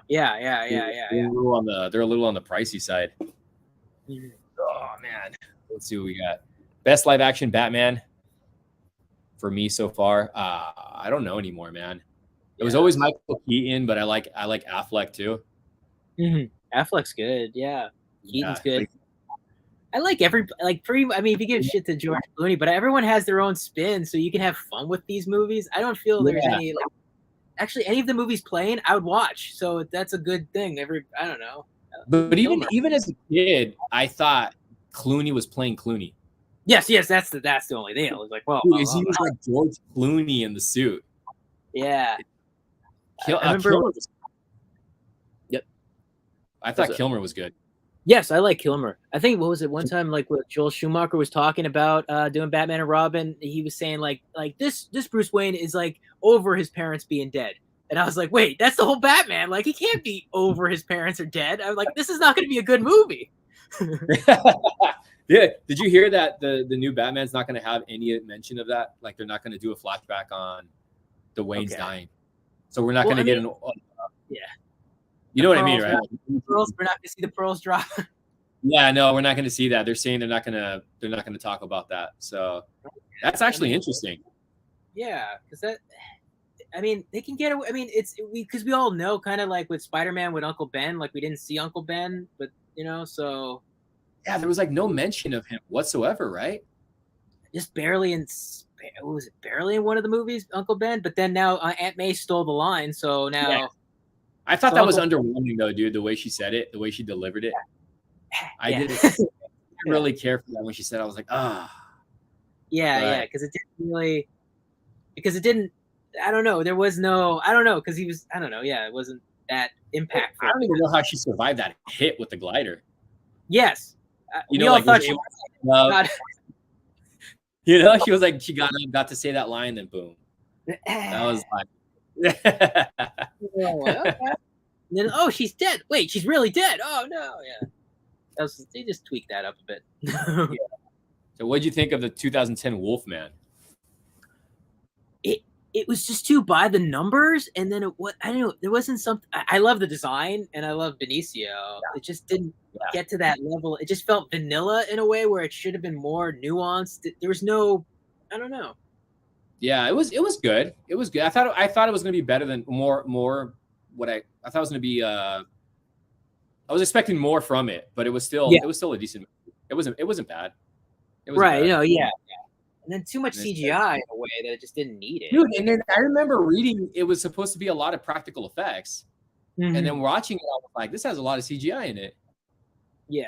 Yeah. They're a little on the pricey side. Mm-hmm. Oh man. Let's see what we got. Best live action Batman for me so far. I don't know anymore, man. It was always Michael Keaton, but I like Affleck too. Mm-hmm. Affleck's good. Yeah. Keaton's good. I like if you give shit to George Clooney, but everyone has their own spin, so you can have fun with these movies. I don't feel there's any actually any of the movies playing, I would watch. So that's a good thing. I don't know. But even as a kid, I thought Clooney was playing Clooney. Yes, that's the only thing. I was like, well, he was like George Clooney in the suit. Yeah, I remember. Yep, I thought Kilmer was good. Yes, I like Kilmer. I think what was it one time like what Joel Schumacher was talking about doing Batman and Robin. He was saying like this Bruce Wayne is like over his parents being dead. And I was like, wait, that's the whole Batman. Like, he can't be over his parents are dead. I'm like, this is not going to be a good movie. Yeah. Did you hear that the new Batman's not going to have any mention of that? Like, they're not going to do a flashback on the Wayne's dying. So we're not going to get an. Yeah. You know what I mean, right? We're not going to see the pearls drop. Yeah, no, we're not going to see that. They're saying they're not going to talk about that. So that's actually interesting. Yeah, because that. I mean, they can get away. I mean, because we all know, kind of like with Spider-Man with Uncle Ben, like we didn't see Uncle Ben, but so yeah, there was like no mention of him whatsoever, right? Just barely in. What was it? Barely in one of the movies, Uncle Ben. But then now Aunt May stole the line, so now. Yeah. I thought that was underwhelming though, dude. The way she said it, the way she delivered it, I didn't really care for that when she said. I was like, ah. Yeah, because it didn't really. Because it didn't. I don't know. There was no. I don't know because he was. I don't know. Yeah, it wasn't that impactful. I don't even know how she survived that hit with the glider. Yes, we all thought she was. She was like she got to say that line, then boom. That was like. Okay. Then she's dead. Wait, she's really dead. Oh no, yeah. They just tweaked that up a bit. Yeah. So, what did you think of the 2010 Wolfman? It was just too by the numbers, and then I don't know. There wasn't something. I love the design, and I love Benicio. Yeah. It just didn't get to that level. It just felt vanilla in a way where it should have been more nuanced. There was no, I don't know. Yeah, it was good. It was good. I thought it was going to be better than more. What I thought it was going to be. I was expecting more from it, but it was still a decent movie. It wasn't bad. It was right. Bad. Yeah. And then too much CGI in a way that it just didn't need it. Dude, and then I remember reading it was supposed to be a lot of practical effects. Mm-hmm. And then watching it, I was like, this has a lot of CGI in it. Yeah.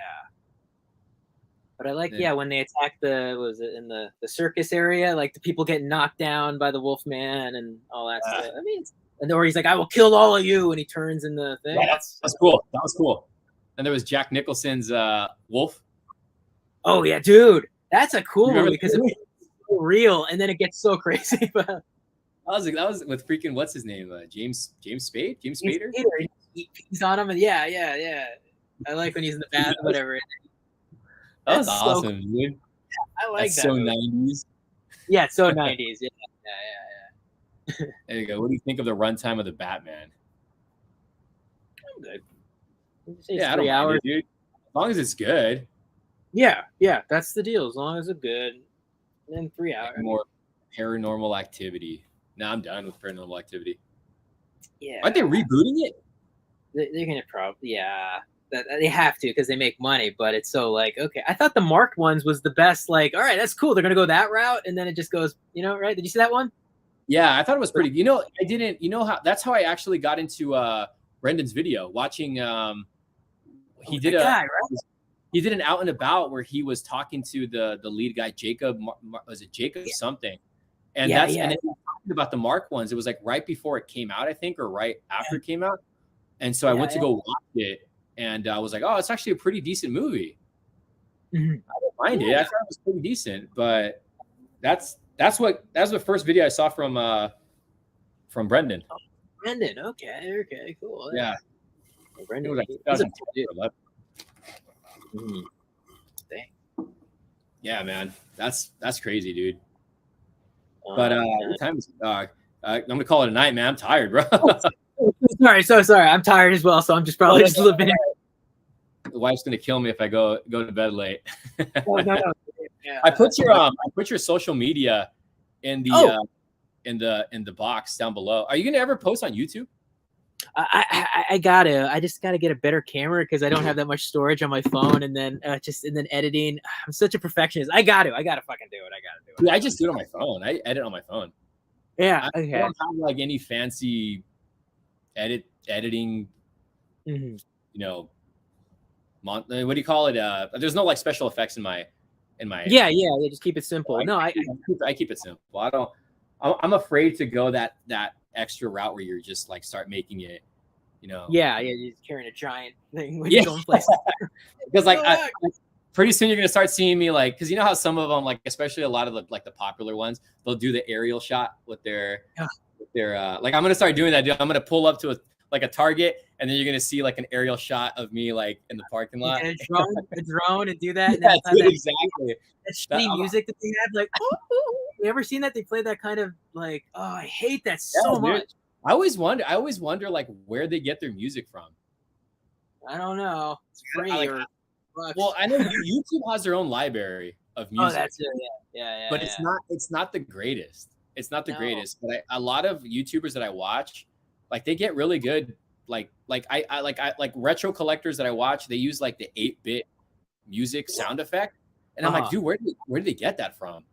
But I like, when they attack in the circus area, like the people getting knocked down by the Wolfman and all that stuff. I mean, or he's like, I will kill all of you. And he turns in the thing. Yeah, that's cool. That was cool. And there was Jack Nicholson's Wolf. Oh, yeah, dude. That's a cool movie because it's real, and then it gets so crazy. But that was with freaking what's his name? James Spade? James Spader? He's on him, and yeah. I like when he's in the bath, whatever. That was awesome, dude. I like that. So 90s. Yeah, so 90s. Yeah. There you go. What do you think of the runtime of the Batman? I'm good. Yeah, I don't mind it, dude. As long as it's good. Yeah, that's the deal. As long as it's good. And then 3 hours. More Paranormal Activity. No, I'm done with Paranormal Activity. Yeah. Aren't they rebooting it? They're gonna probably they have to because they make money. But it's so like okay. I thought the marked ones was the best. Like all right, that's cool. They're gonna go that route, and then it just goes. Right? Did you see that one? Yeah, I thought it was pretty. I didn't. How that's how I actually got into Brendan's video watching. He did guy, right? He did an out and about where he was talking to the lead guy, Jacob. Was it Jacob something? And and then he was talking about the Mark ones. It was like right before it came out, I think, or right after it came out. And so I went to go watch it, and I was like, "Oh, it's actually a pretty decent movie." Mm-hmm. I don't mind it. I thought it was pretty decent, but that's the first video I saw from Brendan. Oh, Brendan, okay, cool. Yeah, Brendan was like 2010. Dang. Yeah, man, that's crazy, dude. But what time is it? I'm gonna call it a night, man. I'm tired, bro. Sorry. I'm tired as well, so I'm just probably just living. The wife's gonna kill me if I go to bed late. No. Yeah. I put your social media in the in the box down below. Are you gonna ever post on YouTube? I gotta. I just gotta get a better camera because I don't have that much storage on my phone, and then editing. I'm such a perfectionist. I gotta fucking do it. Yeah, I just do it on my phone. I edit on my phone. Yeah. I don't have like any fancy editing. Mm-hmm. What do you call it? There's no like special effects in my. Yeah. They just keep it simple. I keep it simple. I'm afraid to go that extra route where you're just like start making it, Yeah, you're carrying a giant thing when you're going places. Because like pretty soon you're gonna start seeing me like, because you know how some of them like, especially a lot of the popular ones, they'll do the aerial shot with their like I'm gonna start doing that. Dude. I'm gonna pull up to a target, and then you're gonna see like an aerial shot of me like in the parking lot. A drone, and do that. And yeah, dude, exactly. That shitty music that they have, like, you ever seen that? They play that kind of like, I hate that so much. I always wonder like where they get their music from. I don't know. It's free bucks. Well, I know YouTube has their own library of music. Oh, that's it. Yeah. But it's not the greatest. It's not the greatest. But a lot of YouTubers that I watch, like they get really good. Like retro collectors that I watch, they use like the 8-bit music sound effect, and I'm like, dude, where did they get that from?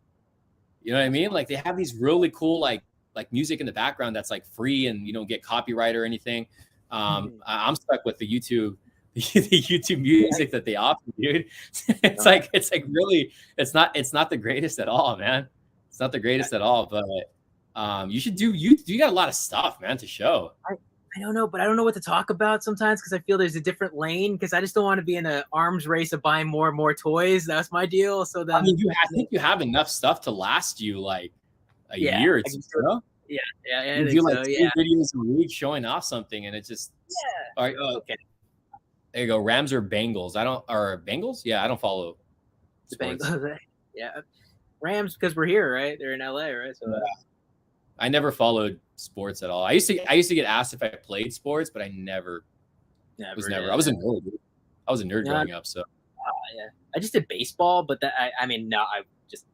You know what I mean? Like they have these really cool like music in the background that's like free and you don't get copyright or anything. I'm stuck with the YouTube music that they offer, dude. It's like really, it's not the greatest at all, man. It's not the greatest at all, but you should do. You got a lot of stuff, man, to show. I don't know, but I don't know what to talk about sometimes because I feel there's a different lane because I just don't want to be in an arms race of buying more and more toys. That's my deal. So then, I think you have enough stuff to last you like a year or two. Yeah. You do like 2 videos a week showing off something, and it's just all right. Okay. There you go. Rams or Bengals? Bengals? Yeah, I don't follow sports. Yeah, Rams because we're here, right? They're in LA, right? So I never followed sports at all. I used to get asked if I played sports, but I never. I was a nerd. Dude. I was a nerd growing up, so. Yeah, I just did baseball, but I just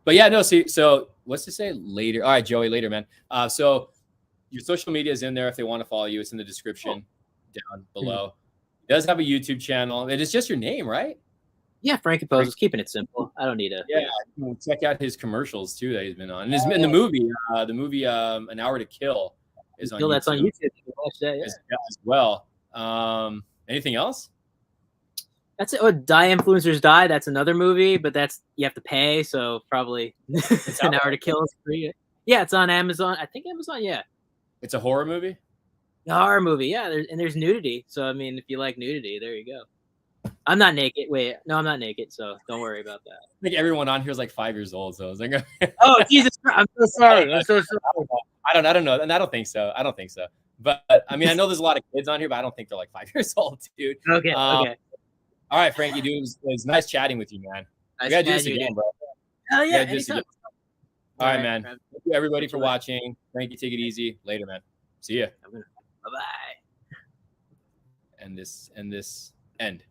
But yeah, no. So what's to say later? All right, Joey, later, man. So your social media is in there if they want to follow you. It's in the description down below. He does have a YouTube channel. It is just your name, right? Yeah, Frankie Pozos, keeping it simple. I don't need a. Yeah, check out his commercials too that he's been on. And in the movie, An Hour to Kill is on YouTube. That's on YouTube. You can watch that, as well. Anything else? That's it. Oh, Die Influencers Die. That's another movie, but you have to pay, so probably An Hour to Kill is free. Yeah, it's on Amazon. I think Amazon. Yeah. It's a horror movie. A horror movie, yeah. There's nudity, so I mean, if you like nudity, there you go. I'm not naked. Wait, no, I'm not naked, so don't worry about that. I think everyone on here is like 5 years old, so I was like, oh Jesus, I'm so sorry. I'm so sorry. I don't know, and I don't think so. But I mean, I know there's a lot of kids on here, but I don't think they're like 5 years old, dude. Okay. All right, Frankie, dude, it was nice chatting with you, man. We gotta do this again, bro. Hell yeah. All right, man. Thank you, everybody, for watching. Frankie, take it easy. Later, man. See ya. Bye-bye. And this end.